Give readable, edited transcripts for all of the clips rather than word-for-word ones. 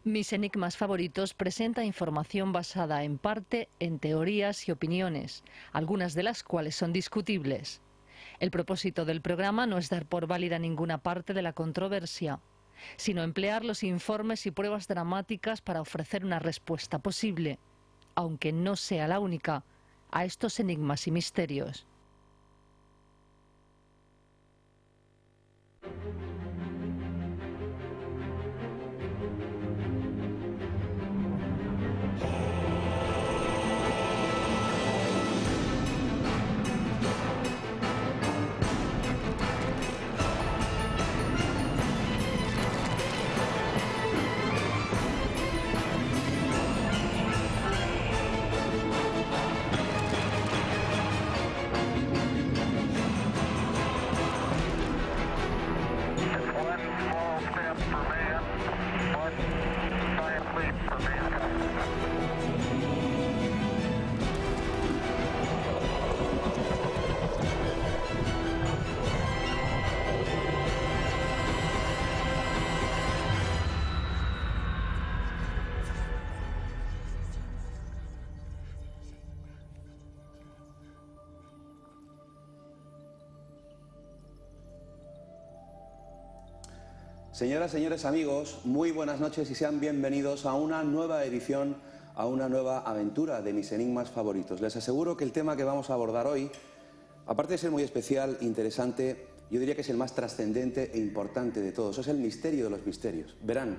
Mis enigmas favoritos presenta información basada en parte en teorías y opiniones, algunas de las cuales son discutibles. El propósito del programa no es dar por válida ninguna parte de la controversia, sino emplear los informes y pruebas dramáticas para ofrecer una respuesta posible, aunque no sea la única, a estos enigmas y misterios. Señoras, señores, amigos, muy buenas noches y sean bienvenidos a una nueva edición, a una nueva aventura de mis enigmas favoritos. Les aseguro que el tema que vamos a abordar hoy, aparte de ser muy especial, interesante, yo diría que es el más trascendente e importante de todos. Es el misterio de los misterios. Verán,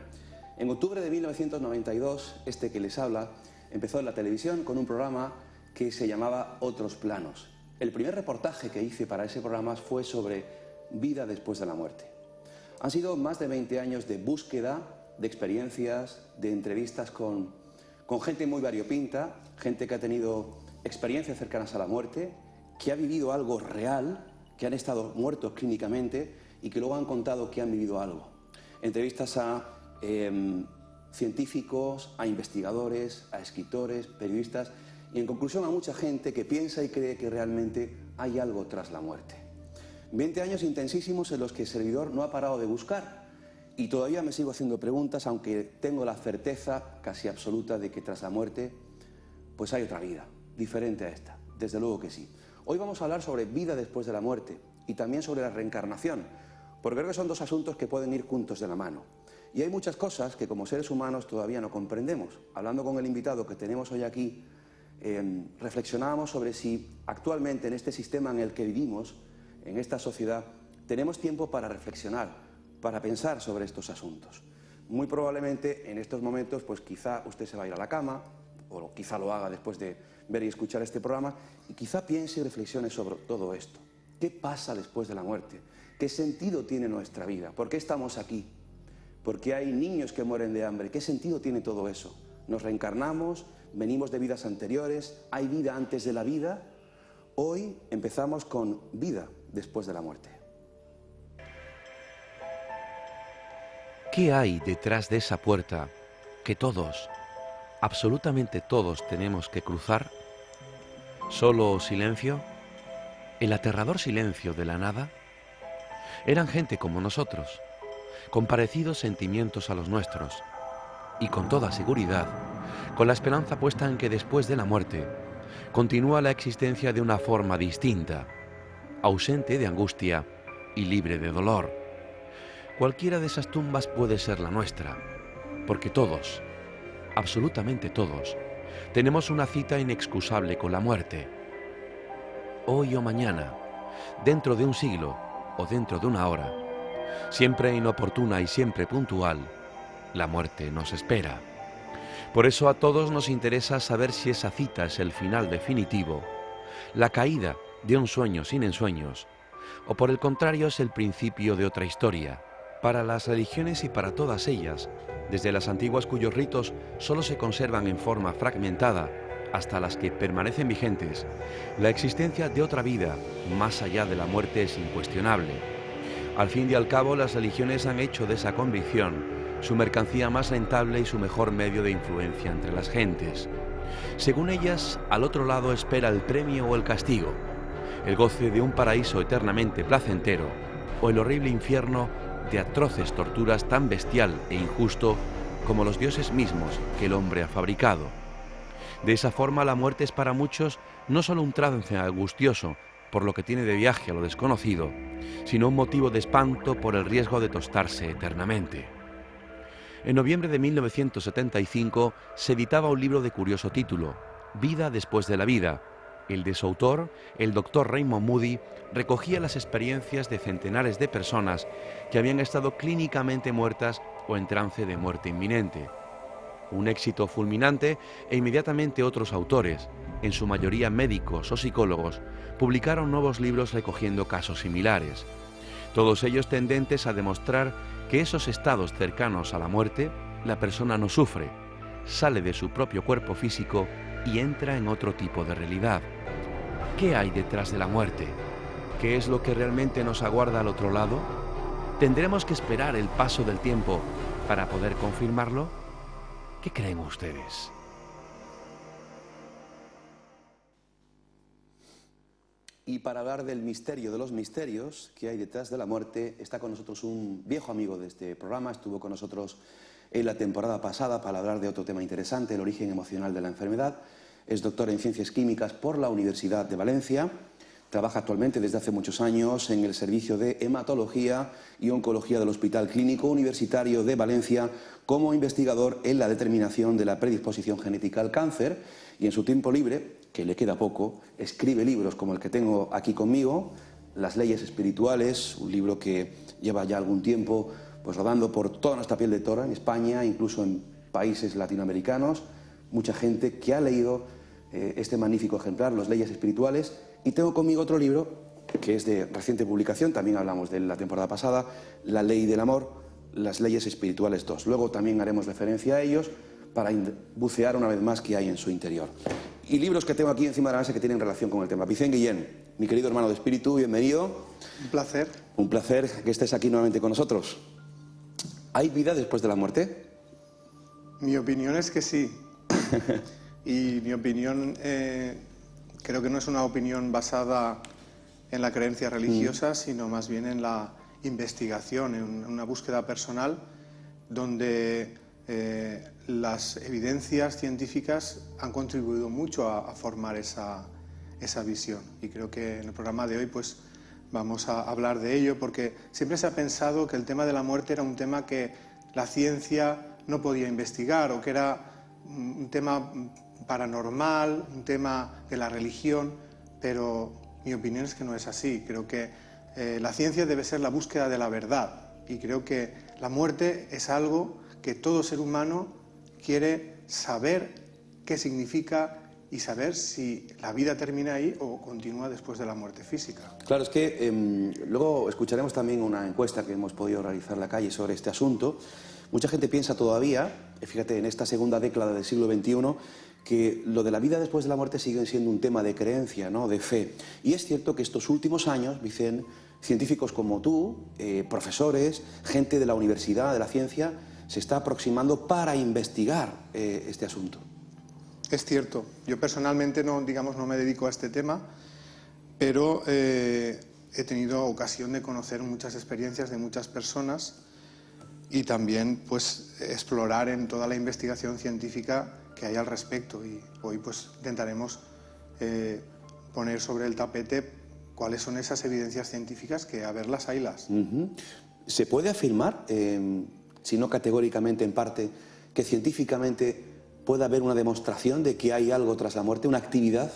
en octubre de 1992, este que les habla empezó en la televisión con un programa que se llamaba Otros Planos. El primer reportaje que hice para ese programa fue sobre vida después de la muerte. Han sido más de 20 años de búsqueda, de experiencias, de entrevistas con gente muy variopinta, gente que ha tenido experiencias cercanas a la muerte, que ha vivido algo real, que han estado muertos clínicamente y que luego han contado que han vivido algo. Entrevistas a científicos, a investigadores, a escritores, periodistas y en conclusión a mucha gente que piensa y cree que realmente hay algo tras la muerte. 20 años intensísimos en los que el servidor no ha parado de buscar y todavía me sigo haciendo preguntas, aunque tengo la certeza casi absoluta de que tras la muerte pues hay otra vida, diferente a esta, desde luego que sí. Hoy vamos a hablar sobre vida después de la muerte y también sobre la reencarnación, porque creo que son dos asuntos que pueden ir juntos de la mano. Y hay muchas cosas que como seres humanos todavía no comprendemos. Hablando con el invitado que tenemos hoy aquí, reflexionábamos sobre si actualmente en este sistema en el que vivimos, en esta sociedad, tenemos tiempo para reflexionar, para pensar sobre estos asuntos. Muy probablemente en estos momentos, pues quizá usted se va a ir a la cama, o quizá lo haga después de ver y escuchar este programa, y quizá piense y reflexione sobre todo esto. ¿Qué pasa después de la muerte? ¿Qué sentido tiene nuestra vida? ¿Por qué estamos aquí? ¿Por qué hay niños que mueren de hambre? ¿Qué sentido tiene todo eso? ¿Nos reencarnamos? ¿Venimos de vidas anteriores? ¿Hay vida antes de la vida? Hoy empezamos con vida después de la muerte. ¿Qué hay detrás de esa puerta que todos, absolutamente todos, tenemos que cruzar? ¿Solo silencio? ¿El aterrador silencio de la nada? Eran gente como nosotros, con parecidos sentimientos a los nuestros, y con toda seguridad, con la esperanza puesta en que después de la muerte continúa la existencia de una forma distinta, ausente de angustia y libre de dolor. Cualquiera de esas tumbas puede ser la nuestra, porque todos, absolutamente todos, tenemos una cita inexcusable con la muerte. Hoy o mañana, dentro de un siglo o dentro de una hora, siempre inoportuna y siempre puntual, la muerte nos espera. Por eso a todos nos interesa saber si esa cita es el final definitivo, la caída de un sueño sin ensueños, o por el contrario es el principio de otra historia. Para las religiones y para todas ellas, desde las antiguas cuyos ritos solo se conservan en forma fragmentada, hasta las que permanecen vigentes, la existencia de otra vida más allá de la muerte es incuestionable. Al fin y al cabo, las religiones han hecho de esa convicción su mercancía más rentable y su mejor medio de influencia entre las gentes. Según ellas, al otro lado espera el premio o el castigo, el goce de un paraíso eternamente placentero o el horrible infierno de atroces torturas tan bestial e injusto como los dioses mismos que el hombre ha fabricado. De esa forma, la muerte es para muchos no solo un trance angustioso por lo que tiene de viaje a lo desconocido, sino un motivo de espanto por el riesgo de tostarse eternamente. En noviembre de 1975 se editaba un libro de curioso título, Vida después de la vida. El de su autor, el Dr. Raymond Moody, recogía las experiencias de centenares de personas que habían estado clínicamente muertas o en trance de muerte inminente. Un éxito fulminante e inmediatamente otros autores, en su mayoría médicos o psicólogos, publicaron nuevos libros recogiendo casos similares, todos ellos tendentes a demostrar que esos estados cercanos a la muerte, la persona no sufre, sale de su propio cuerpo físico y entra en otro tipo de realidad. ¿Qué hay detrás de la muerte? ¿Qué es lo que realmente nos aguarda al otro lado? ¿Tendremos que esperar el paso del tiempo para poder confirmarlo? ¿Qué creen ustedes? Y para hablar del misterio de los misterios que hay detrás de la muerte, está con nosotros un viejo amigo de este programa. Estuvo con nosotros en la temporada pasada para hablar de otro tema interesante, el origen emocional de la enfermedad. Es doctor en Ciencias Químicas por la Universidad de Valencia. Trabaja actualmente desde hace muchos años en el Servicio de Hematología y Oncología del Hospital Clínico Universitario de Valencia como investigador en la determinación de la predisposición genética al cáncer, y en su tiempo libre, que le queda poco, escribe libros como el que tengo aquí conmigo, Las leyes espirituales, un libro que lleva ya algún tiempo pues rodando por toda nuestra piel de toro en España, incluso en países latinoamericanos. Mucha gente que ha leído este magnífico ejemplar, Las leyes espirituales. Y tengo conmigo otro libro que es de reciente publicación, también hablamos de él la temporada pasada, La ley del amor, Las leyes espirituales 2. Luego también haremos referencia a ellos para bucear una vez más qué hay en su interior. Y libros que tengo aquí encima de la mesa que tienen relación con el tema. Vicente Guillén, mi querido hermano de espíritu, bienvenido. Un placer. Un placer que estés aquí nuevamente con nosotros. ¿Hay vida después de la muerte? Mi opinión es que sí. Y mi opinión creo que no es una opinión basada en la creencia religiosa, sino más bien en la investigación, en una búsqueda personal donde las evidencias científicas han contribuido mucho a formar esa visión. Y creo que en el programa de hoy pues vamos a hablar de ello, porque siempre se ha pensado que el tema de la muerte era un tema que la ciencia no podía investigar, o que era un tema paranormal, un tema de la religión, pero mi opinión es que no es así. Creo que la ciencia debe ser la búsqueda de la verdad, y creo que la muerte es algo que todo ser humano quiere saber qué significa y saber si la vida termina ahí o continúa después de la muerte física. Claro, es que luego escucharemos también una encuesta que hemos podido realizar en la calle sobre este asunto. Mucha gente piensa todavía, fíjate, en esta segunda década del siglo XXI, que lo de la vida después de la muerte sigue siendo un tema de creencia, ¿no?, de fe. Y es cierto que estos últimos años, Vicente, científicos como tú, profesores, gente de la universidad, de la ciencia, se está aproximando para investigar este asunto. Es cierto. Yo personalmente no me dedico a este tema, pero he tenido ocasión de conocer muchas experiencias de muchas personas y también pues explorar en toda la investigación científica que hay al respecto. Y hoy pues intentaremos poner sobre el tapete cuáles son esas evidencias científicas, que a verlas haylas. ¿Se puede afirmar, si no categóricamente en parte, que científicamente puede haber una demostración de que hay algo tras la muerte, una actividad?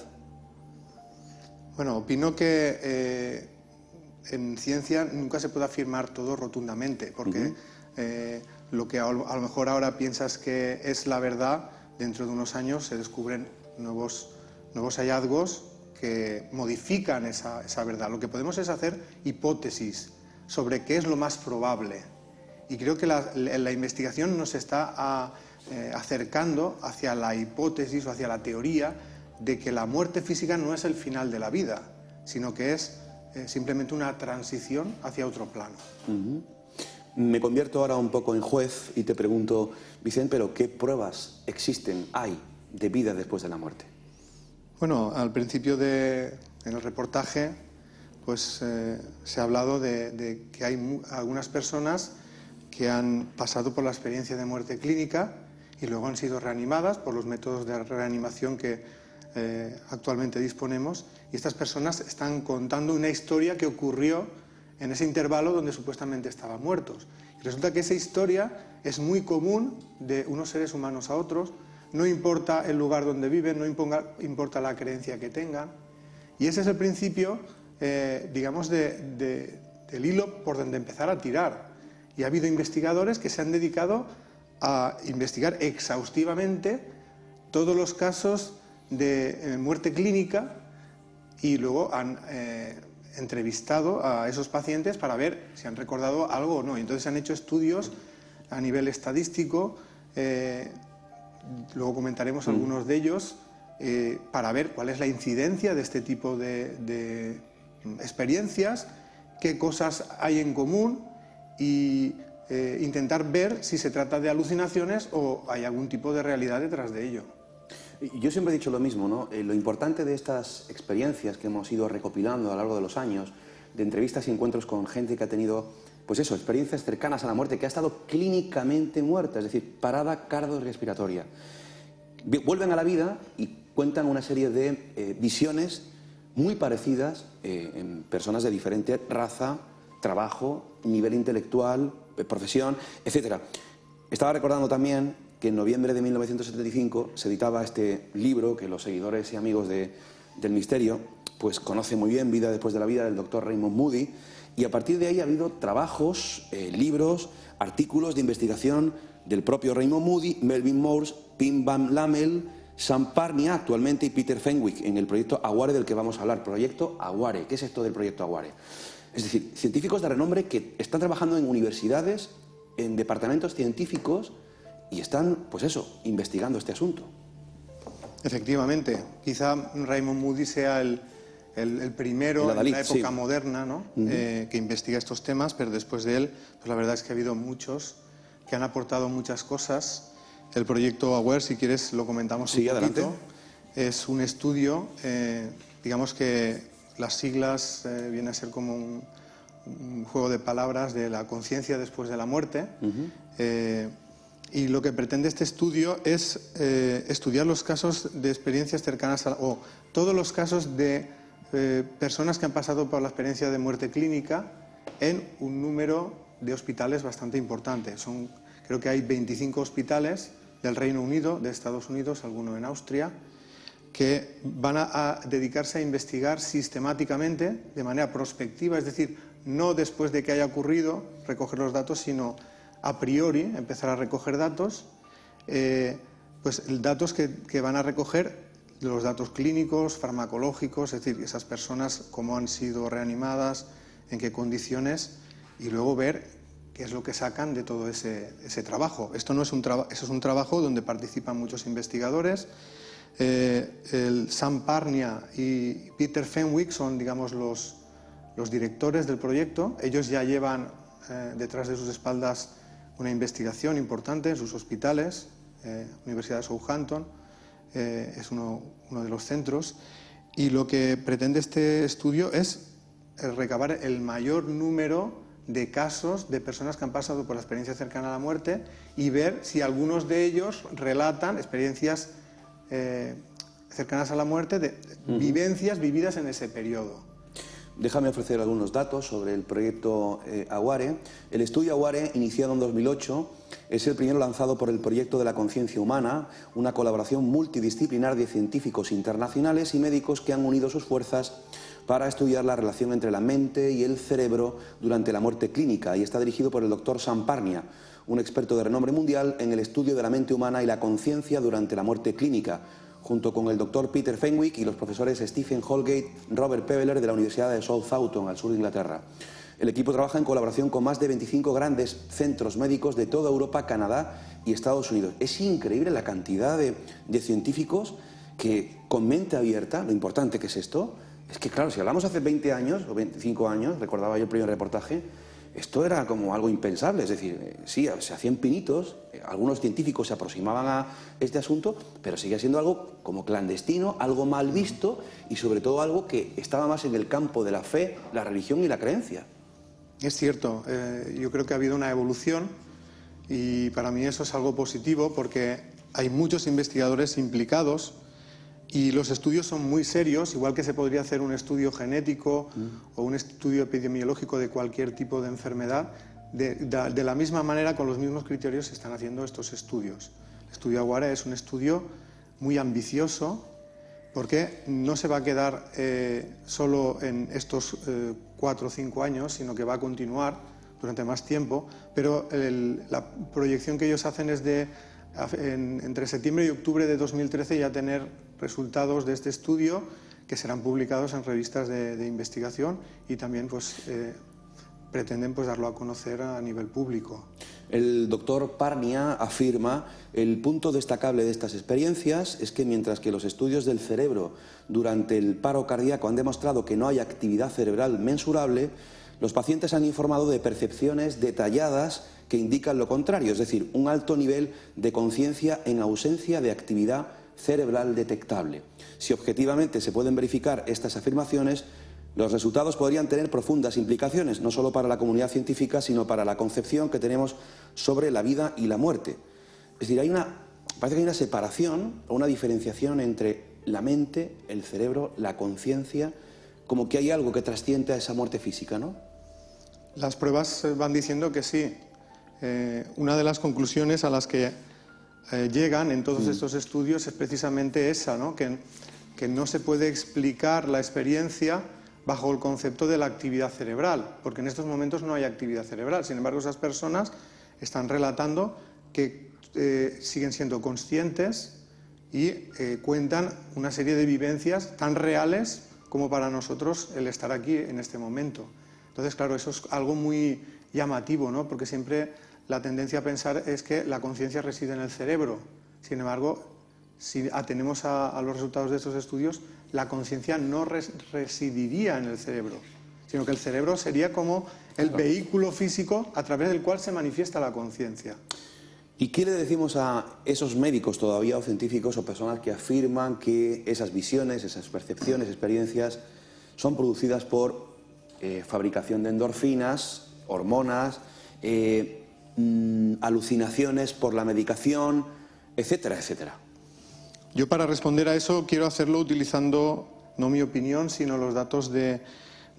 Bueno, opino que en ciencia nunca se puede afirmar todo rotundamente, porque lo que a lo mejor ahora piensas que es la verdad, dentro de unos años se descubren nuevos hallazgos que modifican esa verdad. Lo que podemos es hacer hipótesis sobre qué es lo más probable. Y creo que la investigación nos está acercando hacia la hipótesis o hacia la teoría de que la muerte física no es el final de la vida, sino que es simplemente una transición hacia otro plano. Me convierto ahora un poco en juez y te pregunto, Vicente, ¿pero qué pruebas hay de vida después de la muerte? Bueno, al principio en el reportaje pues se ha hablado de que hay algunas personas que han pasado por la experiencia de muerte clínica y luego han sido reanimadas por los métodos de reanimación que actualmente disponemos, y estas personas están contando una historia que ocurrió en ese intervalo donde supuestamente estaban muertos. Y resulta que esa historia es muy común de unos seres humanos a otros, no importa el lugar donde viven, no importa la creencia que tengan, y ese es el principio, digamos, del hilo por donde empezar a tirar. Y ha habido investigadores que se han dedicado a investigar exhaustivamente todos los casos de muerte clínica y luego han entrevistado a esos pacientes para ver si han recordado algo o no. Y entonces han hecho estudios a nivel estadístico, luego comentaremos algunos de ellos, para ver cuál es la incidencia de este tipo de experiencias, qué cosas hay en común y intentar ver si se trata de alucinaciones o hay algún tipo de realidad detrás de ello. Yo siempre he dicho lo mismo, ¿no? Lo importante de estas experiencias que hemos ido recopilando a lo largo de los años, de entrevistas y encuentros con gente que ha tenido, pues eso, experiencias cercanas a la muerte, que ha estado clínicamente muerta, es decir, parada cardiorrespiratoria. Vuelven a la vida y cuentan una serie de visiones muy parecidas en personas de diferente raza, trabajo, nivel intelectual, profesión, etc. Estaba recordando también que en noviembre de 1975 se editaba este libro que los seguidores y amigos del misterio pues conocen muy bien, Vida después de la vida, del doctor Raymond Moody, y a partir de ahí ha habido trabajos, libros, artículos de investigación del propio Raymond Moody, Melvin Morse, Pim Van Lamel, Sam Parnia actualmente y Peter Fenwick en el proyecto AWARE del que vamos a hablar. Proyecto AWARE. ¿Qué es esto del proyecto AWARE? Es decir, científicos de renombre que están trabajando en universidades, en departamentos científicos y están, pues eso, investigando este asunto. Efectivamente. Quizá Raymond Moody sea el primero en la época moderna, ¿no? Que investiga estos temas, pero después de él, pues la verdad es que ha habido muchos que han aportado muchas cosas. El proyecto AWARE, si quieres, lo comentamos un poquito. Adelante. Es un estudio, digamos que las siglas vienen a ser como un juego de palabras de la conciencia después de la muerte. Y lo que pretende este estudio es estudiar los casos de experiencias cercanas o todos los casos de personas que han pasado por la experiencia de muerte clínica en un número de hospitales bastante importante. Creo que hay 25 hospitales del Reino Unido, de Estados Unidos, alguno en Austria, que van a dedicarse a investigar sistemáticamente, de manera prospectiva, es decir, no después de que haya ocurrido recoger los datos, sino a priori empezar a recoger datos, pues datos que van a recoger los datos clínicos, farmacológicos, es decir, esas personas cómo han sido reanimadas, en qué condiciones, y luego ver qué es lo que sacan de todo ese trabajo. Esto no es eso es un trabajo donde participan muchos investigadores. El Sam Parnia y Peter Fenwick son, digamos, los directores del proyecto. Ellos ya llevan detrás de sus espaldas una investigación importante en sus hospitales. Universidad de Southampton es uno de los centros, y lo que pretende este estudio es recabar el mayor número de casos de personas que han pasado por la experiencia cercana a la muerte y ver si algunos de ellos relatan experiencias cercanas a la muerte, de vivencias vividas en ese periodo. Déjame ofrecer algunos datos sobre el proyecto AWARE. El estudio AWARE, iniciado en 2008, es el primero lanzado por el Proyecto de la Conciencia Humana, una colaboración multidisciplinar de científicos internacionales y médicos que han unido sus fuerzas para estudiar la relación entre la mente y el cerebro durante la muerte clínica, y está dirigido por el doctor Sam Parnia, un experto de renombre mundial en el estudio de la mente humana y la conciencia durante la muerte clínica, junto con el doctor Peter Fenwick y los profesores Stephen Holgate, Robert Peveler de la Universidad de Southampton, al sur de Inglaterra. El equipo trabaja en colaboración con más de 25 grandes centros médicos de toda Europa, Canadá y Estados Unidos. Es increíble la cantidad de científicos que, con mente abierta, lo importante que es esto, es que claro, si hablamos hace 20 años o 25 años, recordaba yo el primer reportaje, esto era como algo impensable, es decir, sí, se hacían pinitos, algunos científicos se aproximaban a este asunto, pero seguía siendo algo como clandestino, algo mal visto y sobre todo algo que estaba más en el campo de la fe, la religión y la creencia. Es cierto, yo creo que ha habido una evolución y para mí eso es algo positivo porque hay muchos investigadores implicados y los estudios son muy serios, igual que se podría hacer un estudio genético o un estudio epidemiológico de cualquier tipo de enfermedad. De la misma manera, con los mismos criterios se están haciendo estos estudios. El estudio Aguara es un estudio muy ambicioso porque no se va a quedar solo en estos 4 o 5 años, sino que va a continuar durante más tiempo, pero la proyección que ellos hacen es de entre septiembre y octubre de 2013 ya tener resultados de este estudio que serán publicados en revistas de investigación y también pues, pretenden pues, darlo a conocer a nivel público. El doctor Parnia afirma: el punto destacable de estas experiencias es que mientras que los estudios del cerebro durante el paro cardíaco han demostrado que no hay actividad cerebral mensurable, los pacientes han informado de percepciones detalladas que indican lo contrario, es decir, un alto nivel de conciencia en ausencia de actividad cerebral detectable. Si objetivamente se pueden verificar estas afirmaciones, los resultados podrían tener profundas implicaciones, no solo para la comunidad científica, sino para la concepción que tenemos sobre la vida y la muerte. Es decir, parece que hay una separación o una diferenciación entre la mente, el cerebro, la conciencia, como que hay algo que trasciende a esa muerte física, ¿no? Las pruebas van diciendo que sí. Una de las conclusiones a las que llegan en todos estos estudios es precisamente esa, ¿no? Que no se puede explicar la experiencia bajo el concepto de la actividad cerebral, porque en estos momentos no hay actividad cerebral. Sin embargo, esas personas están relatando que siguen siendo conscientes y cuentan una serie de vivencias tan reales como para nosotros el estar aquí en este momento. Entonces, claro, eso es algo muy llamativo, ¿no? Porque siempre la tendencia a pensar es que la conciencia reside en el cerebro. Sin embargo, si atenemos a los resultados de estos estudios, la conciencia no residiría en el cerebro, sino que el cerebro sería como el vehículo físico a través del cual se manifiesta la conciencia. ¿Y qué le decimos a esos médicos todavía o científicos o personas que afirman que esas visiones, esas percepciones, experiencias son producidas por fabricación de endorfinas, hormonas, alucinaciones por la medicación, etcétera, etcétera? Yo para responder a eso quiero hacerlo utilizando no mi opinión, sino los datos de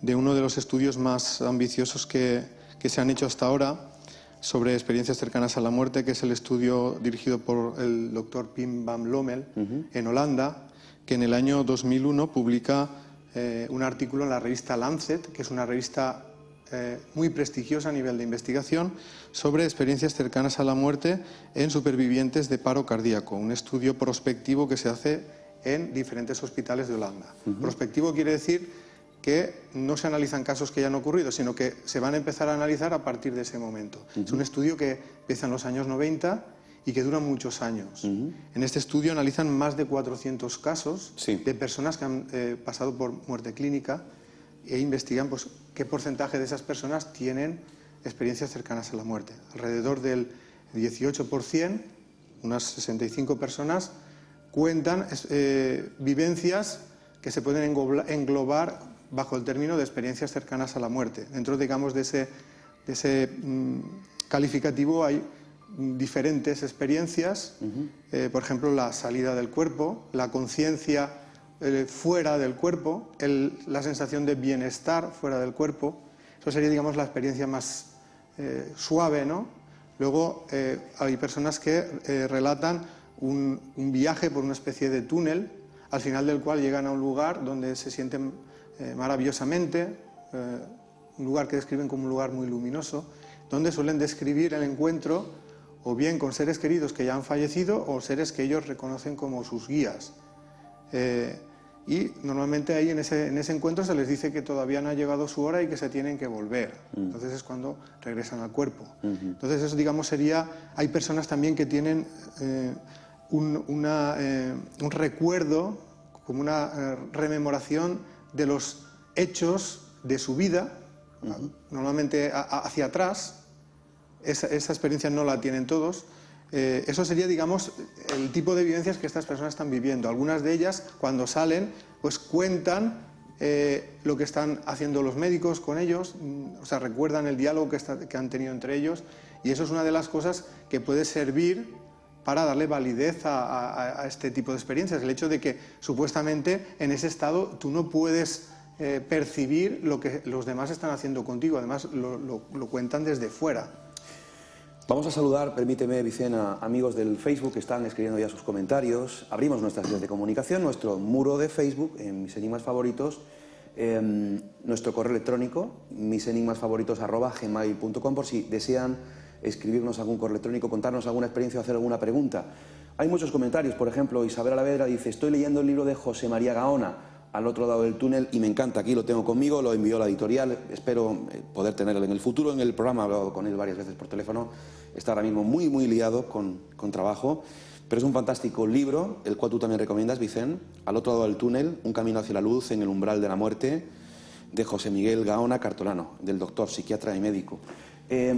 uno de los estudios más ambiciosos que se han hecho hasta ahora sobre experiencias cercanas a la muerte, que es el estudio dirigido por el doctor Pim van Lommel en Holanda, que en el año 2001 publica un artículo en la revista Lancet, que es una revista muy prestigiosa a nivel de investigación, sobre experiencias cercanas a la muerte en supervivientes de paro cardíaco, un estudio prospectivo que se hace en diferentes hospitales de Holanda. Prospectivo quiere decir que no se analizan casos que ya han ocurrido, sino que se van a empezar a analizar a partir de ese momento. Es un estudio que empieza en los años 90 y que dura muchos años. En este estudio analizan más de 400 casos de personas que han pasado por muerte clínica e investigan pues, qué porcentaje de esas personas tienen experiencias cercanas a la muerte. Alrededor del 18%, unas 65 personas, cuentan vivencias que se pueden englobar bajo el término de experiencias cercanas a la muerte. Dentro, digamos, de ese calificativo hay diferentes experiencias, por ejemplo, la salida del cuerpo, la conciencia fuera del cuerpo, la sensación de bienestar fuera del cuerpo. Eso sería, digamos, la experiencia más suave, ¿no? Luego hay personas que relatan un viaje por una especie de túnel, al final del cual llegan a un lugar donde se sienten maravillosamente, un lugar que describen como un lugar muy luminoso, donde suelen describir el encuentro o bien con seres queridos que ya han fallecido o seres que ellos reconocen como sus guías. Y normalmente ahí en ese encuentro se les dice que todavía no ha llegado su hora y que se tienen que volver. Entonces es cuando regresan al cuerpo. Entonces eso, digamos, sería... Hay personas también que tienen un recuerdo, como una rememoración de los hechos de su vida, normalmente hacia atrás. Esa experiencia no la tienen todos. Eso sería, digamos, el tipo de vivencias que estas personas están viviendo. Algunas de ellas, cuando salen, pues cuentan lo que están haciendo los médicos con ellos, o sea, recuerdan el diálogo que han tenido entre ellos, y eso es una de las cosas que puede servir para darle validez a este tipo de experiencias, el hecho de que supuestamente en ese estado tú no puedes percibir lo que los demás están haciendo contigo, además lo cuentan desde fuera. Vamos a saludar, permíteme, Vicente, a amigos del Facebook que están escribiendo ya sus comentarios. Abrimos nuestras vías de comunicación, nuestro muro de Facebook, en Mis Enigmas Favoritos, nuestro correo electrónico, misenigmasfavoritos@gmail.com, por si desean escribirnos algún correo electrónico, contarnos alguna experiencia o hacer alguna pregunta. Hay muchos comentarios, por ejemplo, Isabel Alavedra dice: estoy leyendo el libro de José María Gaona, Al otro lado del túnel, y me encanta, aquí lo tengo conmigo, lo envió la editorial, espero poder tenerlo en el futuro. En el programa he hablado con él varias veces por teléfono, está ahora mismo muy liado con trabajo, pero es un fantástico libro, el cual tú también recomiendas, Vicente, Al otro lado del túnel, un camino hacia la luz en el umbral de la muerte, de José Miguel Gaona Cartolano, del doctor, psiquiatra y médico.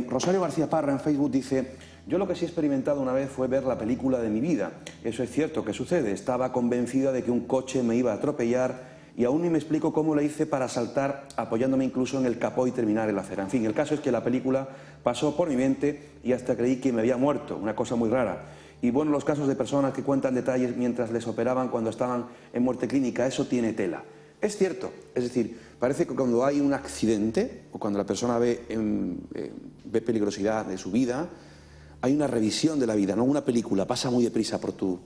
Rosario García Parra en Facebook dice: yo lo que sí he experimentado una vez fue ver la película de mi vida. Eso es cierto que sucede. Estaba convencida de que un coche me iba a atropellar y aún ni me explico cómo le hice para saltar apoyándome incluso en el capó y terminar en la acera. En fin, el caso es que la película pasó por mi mente y hasta creí que me había muerto, una cosa muy rara. Y bueno, los casos de personas que cuentan detalles mientras les operaban cuando estaban en muerte clínica, eso tiene tela. Es cierto, es decir, parece que cuando hay un accidente o cuando la persona ve peligrosidad de su vida, hay una revisión de la vida, no una película, pasa muy deprisa por tu...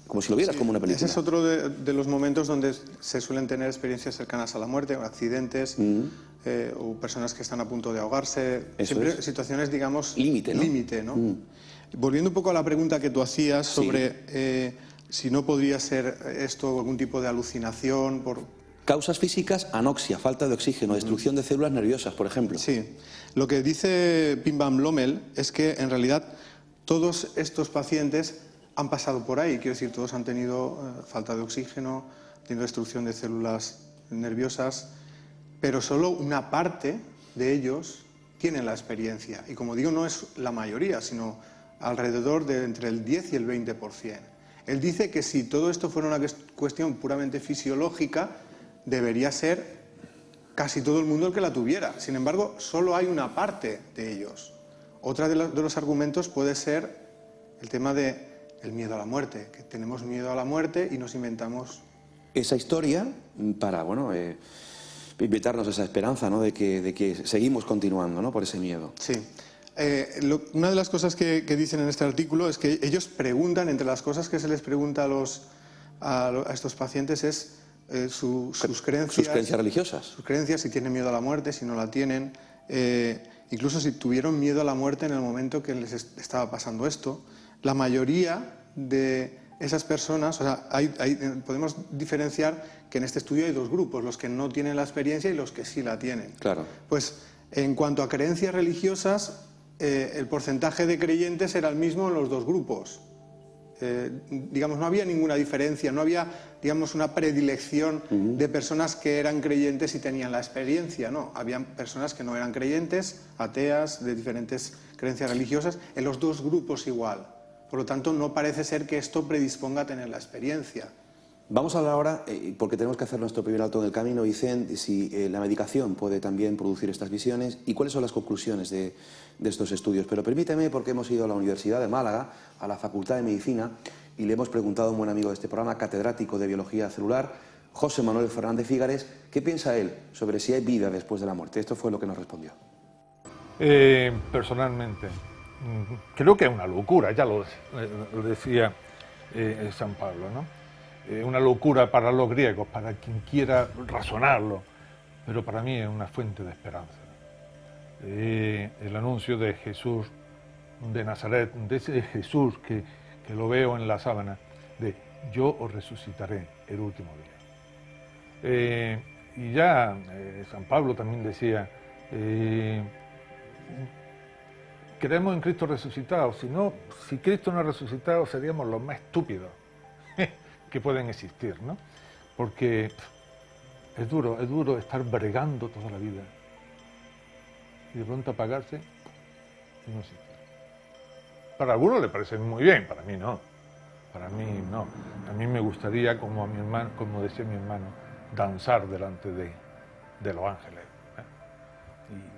como si lo vieras como una película. Ese es otro de los momentos donde se suelen tener experiencias cercanas a la muerte, o accidentes, o personas que están a punto de ahogarse, siempre situaciones, digamos, límite, ¿no? Volviendo un poco a la pregunta que tú hacías sobre si no podría ser esto algún tipo de alucinación por... Causas físicas: anoxia, falta de oxígeno, destrucción de células nerviosas, por ejemplo. Sí. Lo que dice Pim Van Lommel es que en realidad todos estos pacientes han pasado por ahí, quiero decir, todos han tenido falta de oxígeno, tenido destrucción de células nerviosas, pero solo una parte de ellos tienen la experiencia. Y como digo, no es la mayoría, sino alrededor de entre el 10 y el 20%. Él dice que si todo esto fuera una cuestión puramente fisiológica, debería ser casi todo el mundo el que la tuviera. Sin embargo, solo hay una parte de ellos. Otra de los argumentos puede ser el tema del miedo a la muerte, que tenemos miedo a la muerte y nos inventamos esa historia para, bueno, invitarnos a esa esperanza, ¿no?, de que seguimos continuando, ¿no?, por ese miedo. Sí. Una de las cosas que dicen en este artículo es que ellos preguntan, entre las cosas que se les pregunta a estos pacientes es sus creencias. Sus creencias religiosas. Sus creencias, si tienen miedo a la muerte, si no la tienen. Incluso si tuvieron miedo a la muerte en el momento que les estaba pasando esto. La mayoría de esas personas, o sea, podemos diferenciar que en este estudio hay dos grupos, los que no tienen la experiencia y los que sí la tienen. Claro. Pues en cuanto a creencias religiosas, el porcentaje de creyentes era el mismo en los dos grupos. Digamos, no había ninguna diferencia, no había, digamos, una predilección de personas que eran creyentes y tenían la experiencia, no. Habían personas que no eran creyentes, ateas, de diferentes creencias religiosas, en los dos grupos igual. Por lo tanto, no parece ser que esto predisponga a tener la experiencia. Vamos a hablar ahora, porque tenemos que hacer nuestro primer alto en el camino, Vicente, si la medicación puede también producir estas visiones y cuáles son las conclusiones de estos estudios. Pero permíteme, porque hemos ido a la Universidad de Málaga, a la Facultad de Medicina, y le hemos preguntado a un buen amigo de este programa, catedrático de Biología Celular, José Manuel Fernández Fígares, qué piensa él sobre si hay vida después de la muerte. Esto fue lo que nos respondió. Personalmente, creo que es una locura, ya lo decía San Pablo, ¿no? Una locura para los griegos, para quien quiera razonarlo, pero para mí es una fuente de esperanza. El anuncio de Jesús de Nazaret, de ese Jesús que lo veo en la sábana, de yo os resucitaré el último día. Y ya San Pablo también decía, creemos en Cristo resucitado, si Cristo no ha resucitado seríamos los más estúpidos que pueden existir, ¿no? Porque es duro estar bregando toda la vida y de pronto apagarse y no existir. Para algunos le parece muy bien, para mí no. Para mí no. A mí me gustaría, como decía mi hermano, danzar delante de los ángeles,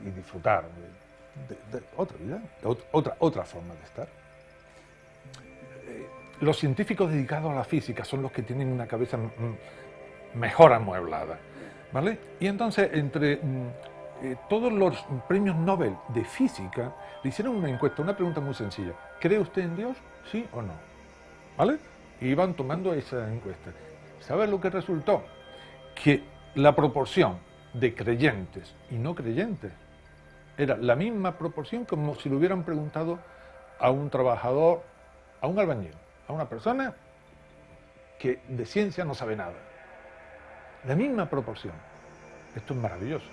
y disfrutar de otra vida, otra forma de estar. Los científicos dedicados a la física son los que tienen una cabeza mejor amueblada, ¿vale? Y entonces, entre todos los premios Nobel de física, le hicieron una encuesta, una pregunta muy sencilla: ¿cree usted en Dios? ¿Sí o no? ¿Vale? Y iban tomando esa encuesta. ¿Sabes lo que resultó? Que la proporción de creyentes y no creyentes era la misma proporción como si le hubieran preguntado a un trabajador, a un albañil, a una persona que de ciencia no sabe nada. La misma proporción. Esto es maravilloso.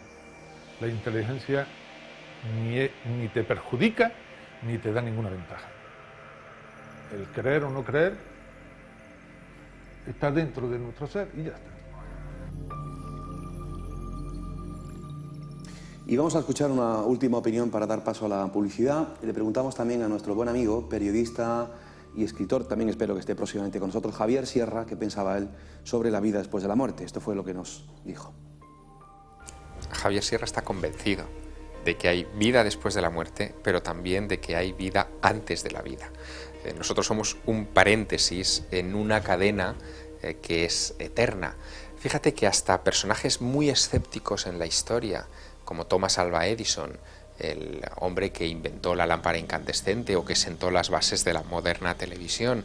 La inteligencia ni te perjudica ni te da ninguna ventaja. El creer o no creer está dentro de nuestro ser y ya está. Y vamos a escuchar una última opinión para dar paso a la publicidad. Le preguntamos también a nuestro buen amigo, periodista y escritor, también espero que esté próximamente con nosotros, Javier Sierra, qué pensaba él sobre la vida después de la muerte. Esto fue lo que nos dijo. Javier Sierra está convencido de que hay vida después de la muerte, pero también de que hay vida antes de la vida. Nosotros somos un paréntesis en una cadena que es eterna. Fíjate que hasta personajes muy escépticos en la historia, como Thomas Alva Edison, el hombre que inventó la lámpara incandescente o que sentó las bases de la moderna televisión,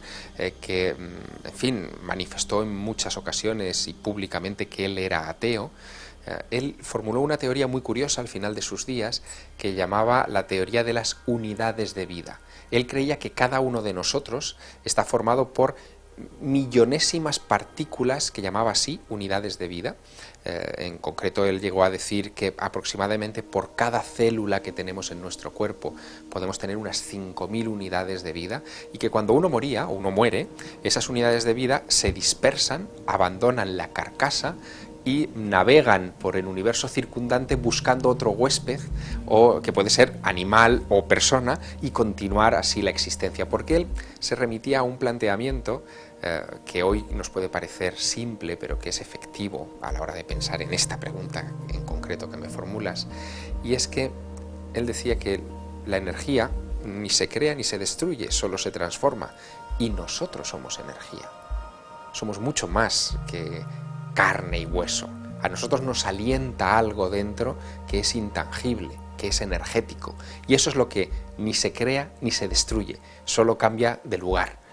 que, en fin, manifestó en muchas ocasiones y públicamente que él era ateo, él formuló una teoría muy curiosa al final de sus días que llamaba la teoría de las unidades de vida. Él creía que cada uno de nosotros está formado por millonésimas partículas, que llamaba así, unidades de vida. En concreto, él llegó a decir que aproximadamente por cada célula que tenemos en nuestro cuerpo podemos tener unas 5.000 unidades de vida, y que cuando uno moría o uno muere, esas unidades de vida se dispersan, abandonan la carcasa y navegan por el universo circundante buscando otro huésped, o que puede ser animal o persona, y continuar así la existencia. Porque él se remitía a un planteamiento que hoy nos puede parecer simple, pero que es efectivo a la hora de pensar en esta pregunta en concreto que me formulas, y es que él decía que la energía ni se crea ni se destruye, solo se transforma, y nosotros somos energía. Somos mucho más que carne y hueso. A nosotros nos alienta algo dentro que es intangible, que es energético, y eso es lo que ni se crea ni se destruye, solo cambia de lugar.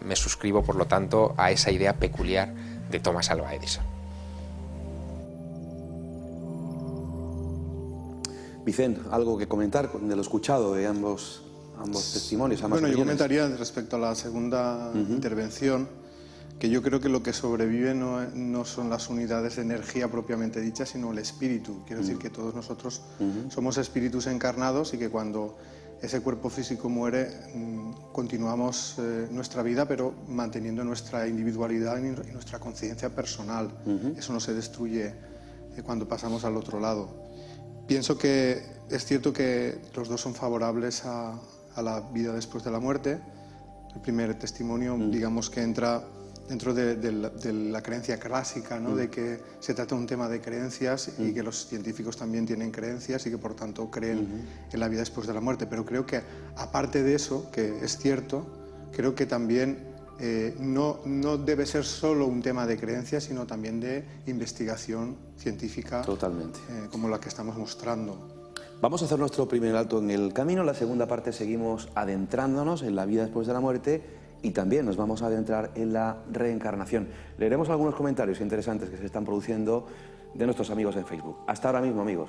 Me suscribo, por lo tanto, a esa idea peculiar de Thomas Alva Edison. Vicente, ¿algo que comentar de lo escuchado de ambos testimonios? Bueno, yo comentaría respecto a la segunda intervención, que yo creo que lo que sobrevive no son las unidades de energía propiamente dichas, sino el espíritu. Quiero decir que todos nosotros somos espíritus encarnados, y que cuando ese cuerpo físico muere, continuamos nuestra vida, pero manteniendo nuestra individualidad y nuestra conciencia personal. Eso no se destruye cuando pasamos al otro lado. Pienso que es cierto que los dos son favorables a la vida después de la muerte. El primer testimonio, digamos que entra dentro de la creencia clásica, ¿no? De que se trata de un tema de creencias, y que los científicos también tienen creencias y que por tanto creen en la vida después de la muerte. Pero creo que, aparte de eso, que es cierto, creo que también no debe ser solo un tema de creencias, sino también de investigación científica. Totalmente. Como la que estamos mostrando. Vamos a hacer nuestro primer alto en el camino. La segunda parte seguimos adentrándonos en la vida después de la muerte, y también nos vamos a adentrar en la reencarnación. Leeremos algunos comentarios interesantes que se están produciendo de nuestros amigos en Facebook. Hasta ahora mismo, amigos.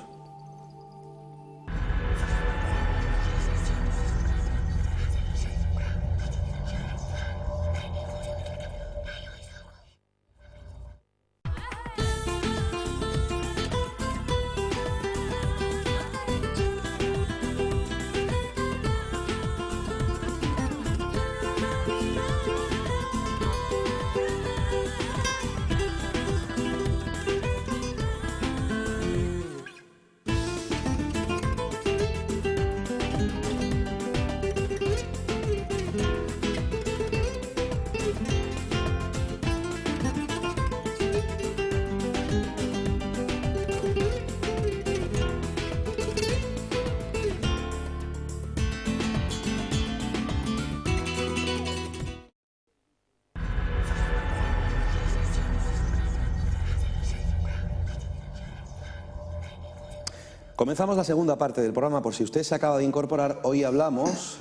Comenzamos la segunda parte del programa. Por si usted se acaba de incorporar, hoy hablamos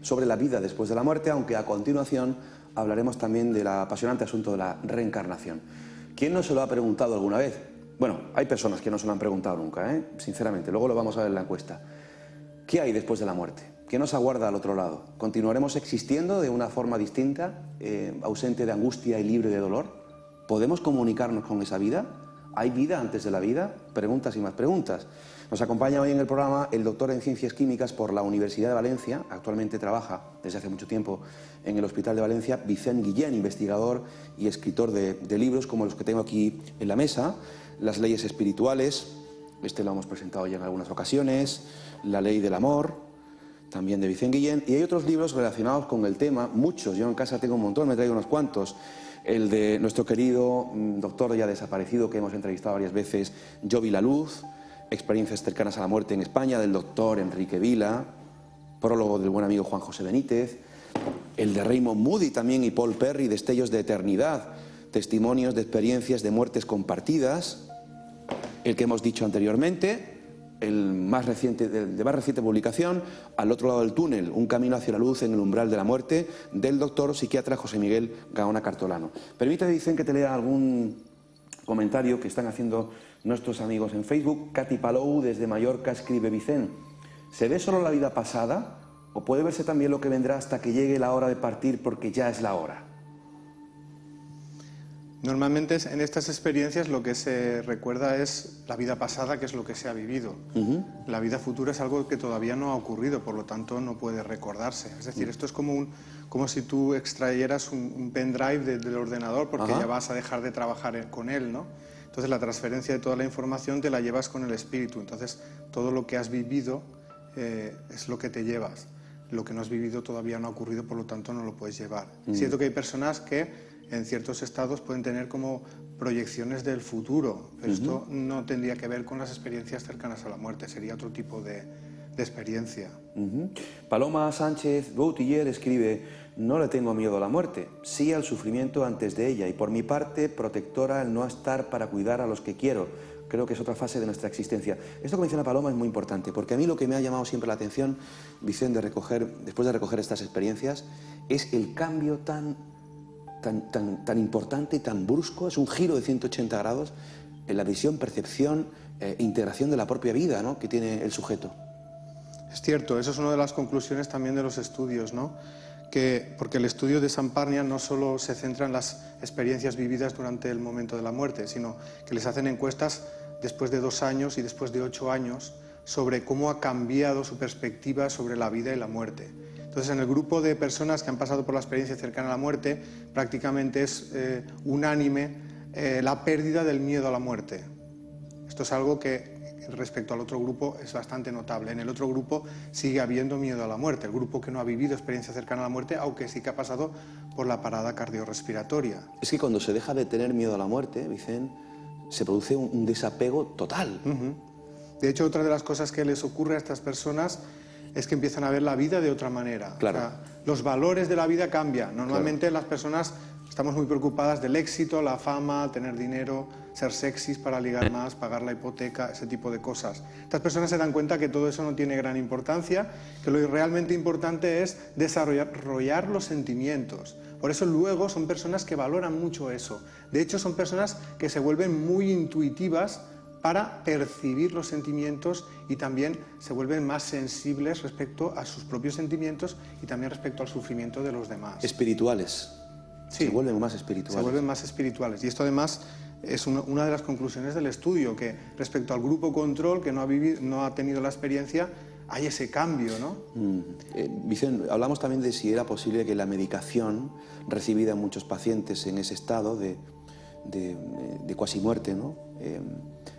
sobre la vida después de la muerte, aunque a continuación hablaremos también del apasionante asunto de la reencarnación. ¿Quién no se lo ha preguntado alguna vez? Bueno, hay personas que no se lo han preguntado nunca, sinceramente, luego lo vamos a ver en la encuesta. ¿Qué hay después de la muerte? ¿Qué nos aguarda al otro lado? ¿Continuaremos existiendo de una forma distinta, ausente de angustia y libre de dolor? ¿Podemos comunicarnos con esa vida? ¿Hay vida antes de la vida? Preguntas y más preguntas. Nos acompaña hoy en el programa el doctor en Ciencias Químicas por la Universidad de Valencia. Actualmente trabaja desde hace mucho tiempo en el Hospital de Valencia, Vicent Guillén, investigador y escritor de libros como los que tengo aquí en la mesa. Las leyes espirituales, este lo hemos presentado ya en algunas ocasiones, La ley del amor, también de Vicent Guillén, y hay otros libros relacionados con el tema, muchos, yo en casa tengo un montón, me traigo unos cuantos. El de nuestro querido doctor ya desaparecido que hemos entrevistado varias veces, Yo vi la luz, Experiencias cercanas a la muerte en España, del doctor Enrique Vila, prólogo del buen amigo Juan José Benítez, el de Raymond Moody también y Paul Perry, Destellos de eternidad, testimonios de experiencias de muertes compartidas, el que hemos dicho anteriormente, el más reciente, de más reciente publicación, Al otro lado del túnel, un camino hacia la luz en el umbral de la muerte, del doctor psiquiatra José Miguel Gaona Cartolano. Permítame, dicen, que te lea algún comentario que están haciendo nuestros amigos en Facebook. Katy Palou desde Mallorca escribe: Vicent, ¿se ve solo la vida pasada o puede verse también lo que vendrá hasta que llegue la hora de partir porque ya es la hora? Normalmente en estas experiencias lo que se recuerda es la vida pasada, que es lo que se ha vivido. La vida futura es algo que todavía no ha ocurrido, por lo tanto no puede recordarse. Es decir, esto es como si tú extrayeras un pendrive del ordenador porque ya vas a dejar de trabajar con él, ¿no? Entonces la transferencia de toda la información te la llevas con el espíritu. Entonces todo lo que has vivido es lo que te llevas. Lo que no has vivido todavía no ha ocurrido, por lo tanto no lo puedes llevar. Siento que hay personas que en ciertos estados pueden tener como proyecciones del futuro, pero esto no tendría que ver con las experiencias cercanas a la muerte, sería otro tipo de experiencia. Paloma Sánchez Boutiller escribe: no le tengo miedo a la muerte, sí al sufrimiento antes de ella, y por mi parte protectora el no estar para cuidar a los que quiero. Creo que es otra fase de nuestra existencia. Esto que menciona Paloma es muy importante, porque a mí lo que me ha llamado siempre la atención, Vicent, después de recoger estas experiencias, es el cambio tan importante y tan brusco, es un giro de 180 grados en la visión, percepción, integración de la propia vida, ¿no?, que tiene el sujeto. Es cierto, eso es una de las conclusiones también de los estudios, ¿no? Porque el estudio de Samparnia no solo se centra en las experiencias vividas durante el momento de la muerte, sino que les hacen encuestas después de 2 años y después de 8 años sobre cómo ha cambiado su perspectiva sobre la vida y la muerte. Entonces, en el grupo de personas que han pasado por la experiencia cercana a la muerte, prácticamente es unánime la pérdida del miedo a la muerte. Esto es algo que respecto al otro grupo es bastante notable. En el otro grupo sigue habiendo miedo a la muerte, el grupo que no ha vivido experiencia cercana a la muerte, aunque sí que ha pasado por la parada cardiorrespiratoria. Es que cuando se deja de tener miedo a la muerte, Vicent, se produce un desapego total. De hecho, otra de las cosas que les ocurre a estas personas es que empiezan a ver la vida de otra manera. Claro. O sea, los valores de la vida cambian. Normalmente las personas estamos muy preocupadas del éxito, la fama, tener dinero, ser sexys para ligar más, pagar la hipoteca, ese tipo de cosas. Estas personas se dan cuenta que todo eso no tiene gran importancia, que lo realmente importante es desarrollar los sentimientos. Por eso luego son personas que valoran mucho eso. De hecho, son personas que se vuelven muy intuitivas para percibir los sentimientos y también se vuelven más sensibles respecto a sus propios sentimientos y también respecto al sufrimiento de los demás. Espirituales. Sí, se vuelven más espirituales. Se vuelven más espirituales. Y esto además es una de las conclusiones del estudio, que respecto al grupo control que no ha tenido la experiencia, hay ese cambio, ¿no? Vicent, hablamos también de si era posible que la medicación recibida en muchos pacientes en ese estado de cuasi muerte, ¿no?,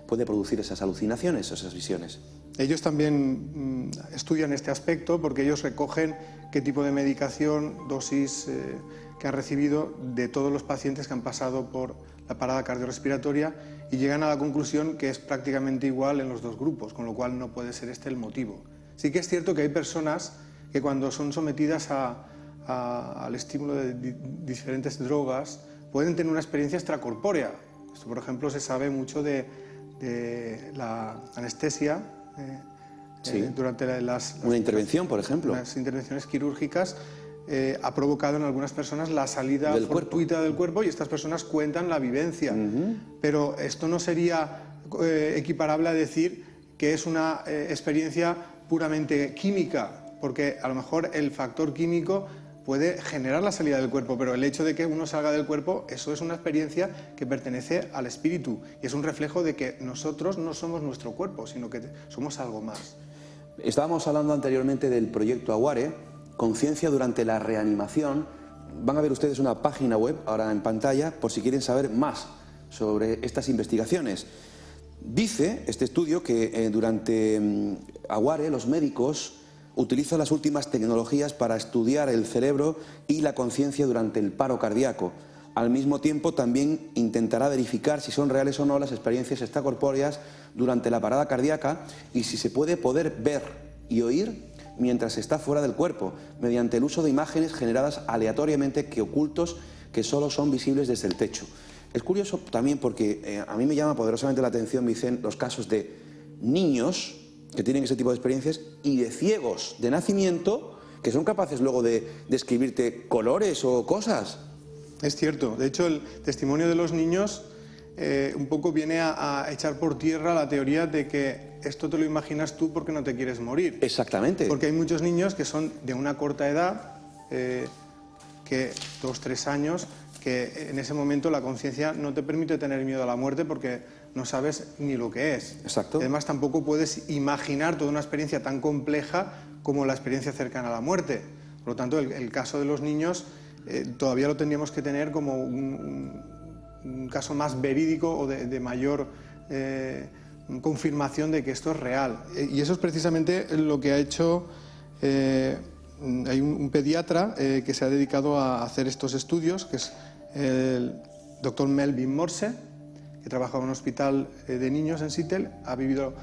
puede producir esas alucinaciones, esas visiones. Ellos también estudian este aspecto porque ellos recogen qué tipo de medicación, dosis que han recibido de todos los pacientes que han pasado por la parada cardiorrespiratoria y llegan a la conclusión que es prácticamente igual en los dos grupos, con lo cual no puede ser este el motivo. Sí que es cierto que hay personas que cuando son sometidas al estímulo de diferentes drogas pueden tener una experiencia extracorpórea. Esto, por ejemplo, se sabe mucho de la anestesia durante una intervención, por ejemplo. Las intervenciones quirúrgicas ha provocado en algunas personas la salida fortuita del cuerpo, y estas personas cuentan la vivencia. Pero esto no sería equiparable a decir que es una experiencia puramente química, porque a lo mejor el factor químico puede generar la salida del cuerpo, pero el hecho de que uno salga del cuerpo, eso es una experiencia que pertenece al espíritu, y es un reflejo de que nosotros no somos nuestro cuerpo, sino que somos algo más. Estábamos hablando anteriormente del proyecto Aguare, Conciencia durante la reanimación. Van a ver ustedes una página web ahora en pantalla por si quieren saber más sobre estas investigaciones. Dice este estudio que durante Aguare los médicos utilizan las últimas tecnologías para estudiar el cerebro y la conciencia durante el paro cardíaco. Al mismo tiempo también intentará verificar si son reales o no las experiencias extracorpóreas durante la parada cardíaca y si se puede ver y oír mientras está fuera del cuerpo, mediante el uso de imágenes generadas aleatoriamente que solo son visibles desde el techo. Es curioso también porque a mí me llama poderosamente la atención, Vicente, los casos de niños que tienen ese tipo de experiencias y de ciegos de nacimiento que son capaces luego de describirte colores o cosas. Es cierto. De hecho, el testimonio de los niños un poco viene a echar por tierra la teoría de que esto te lo imaginas tú porque no te quieres morir. Exactamente. Porque hay muchos niños que son de una corta edad, que 2, 3 años, que en ese momento la conciencia no te permite tener miedo a la muerte porque no sabes ni lo que es. Exacto. Además, tampoco puedes imaginar toda una experiencia tan compleja como la experiencia cercana a la muerte. Por lo tanto, el caso de los niños todavía lo tendríamos que tener como un caso más verídico o de mayor confirmación de que esto es real. Y eso es precisamente lo que ha hecho... hay un pediatra que se ha dedicado a hacer estos estudios, que es el doctor Melvin Morse, que trabaja en un hospital de niños en Seattle. Ha vivido,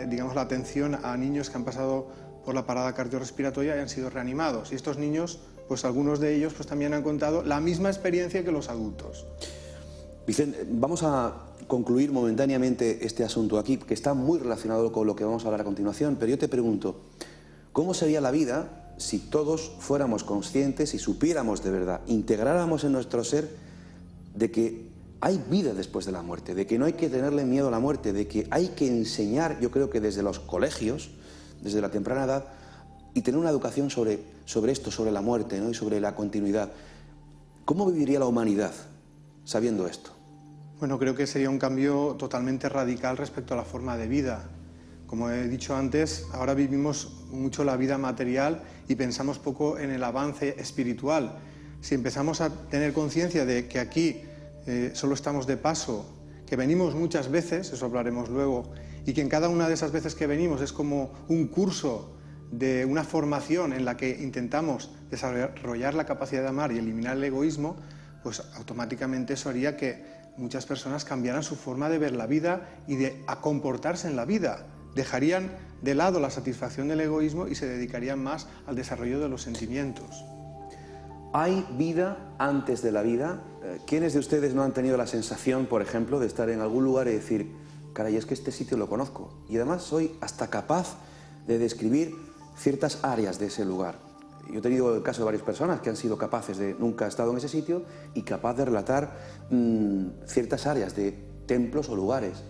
digamos, la atención a niños que han pasado por la parada cardiorrespiratoria y han sido reanimados. Y estos niños, pues algunos de ellos pues también han contado la misma experiencia que los adultos. Vicente, vamos a concluir momentáneamente este asunto aquí, que está muy relacionado con lo que vamos a hablar a continuación, pero yo te pregunto, ¿cómo sería la vida si todos fuéramos conscientes y supiéramos de verdad, integráramos en nuestro ser de que hay vida después de la muerte, de que no hay que tenerle miedo a la muerte, de que hay que enseñar, yo creo que desde los colegios, desde la temprana edad, y tener una educación sobre esto, sobre la muerte, ¿no? Y sobre la continuidad? ¿Cómo viviría la humanidad sabiendo esto? Bueno, creo que sería un cambio totalmente radical respecto a la forma de vida. Como he dicho antes, ahora vivimos mucho la vida material y pensamos poco en el avance espiritual. Si empezamos a tener conciencia de que aquí solo estamos de paso, que venimos muchas veces, eso hablaremos luego, y que en cada una de esas veces que venimos es como un curso de una formación en la que intentamos desarrollar la capacidad de amar y eliminar el egoísmo, pues automáticamente eso haría que muchas personas cambiaran su forma de ver la vida y de comportarse en la vida. Dejarían de lado la satisfacción del egoísmo y se dedicarían más al desarrollo de los sentimientos. ¿Hay vida antes de la vida? ¿Quiénes de ustedes no han tenido la sensación, por ejemplo, de estar en algún lugar y decir, caray, es que este sitio lo conozco y además soy hasta capaz de describir ciertas áreas de ese lugar? Yo he tenido el caso de varias personas que han sido capaces de, nunca he estado en ese sitio, y capaz de relatar ciertas áreas de templos o lugares,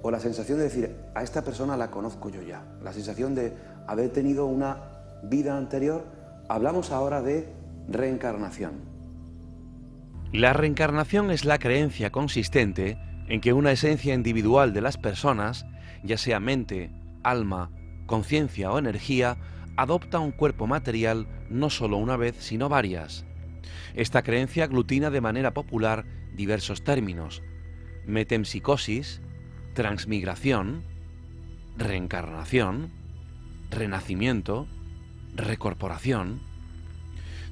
o la sensación de decir, a esta persona la conozco yo ya, la sensación de haber tenido una vida anterior. Hablamos ahora de reencarnación. La reencarnación es la creencia consistente en que una esencia individual de las personas, ya sea mente, alma, conciencia o energía, adopta un cuerpo material no solo una vez, sino varias. Esta creencia aglutina de manera popular diversos términos: metempsicosis, transmigración, reencarnación, renacimiento, recorporación.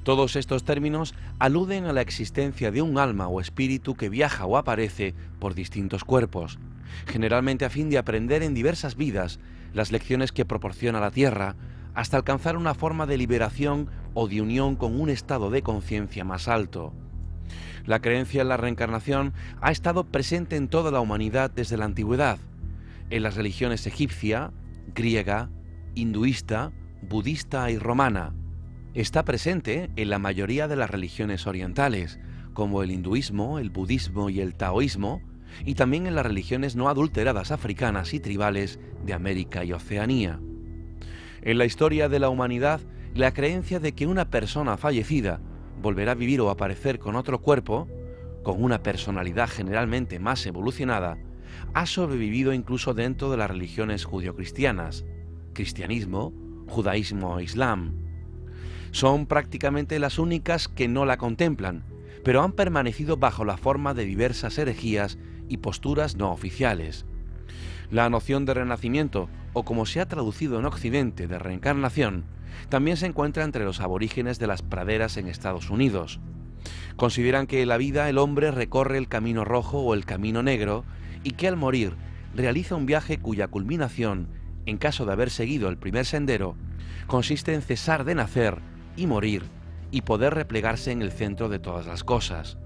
Todos estos términos aluden a la existencia de un alma o espíritu que viaja o aparece por distintos cuerpos, generalmente a fin de aprender en diversas vidas las lecciones que proporciona la Tierra, hasta alcanzar una forma de liberación o de unión con un estado de conciencia más alto. La creencia en la reencarnación ha estado presente en toda la humanidad desde la antigüedad. En las religiones egipcia, griega, hinduista, budista y romana. Está presente en la mayoría de las religiones orientales, como el hinduismo, el budismo y el taoísmo, y también en las religiones no adulteradas africanas y tribales de América y Oceanía. En la historia de la humanidad, la creencia de que una persona fallecida volverá a vivir o aparecer con otro cuerpo, con una personalidad generalmente más evolucionada, ha sobrevivido incluso dentro de las religiones judio-cristianas, cristianismo, judaísmo e islam. Son prácticamente las únicas que no la contemplan, pero han permanecido bajo la forma de diversas herejías y posturas no oficiales. La noción de renacimiento, o como se ha traducido en Occidente, de reencarnación, también se encuentra entre los aborígenes de las praderas en Estados Unidos. Consideran que en la vida el hombre recorre el camino rojo o el camino negro y que al morir realiza un viaje cuya culminación, en caso de haber seguido el primer sendero, consiste en cesar de nacer y morir y poder replegarse en el centro de todas las cosas.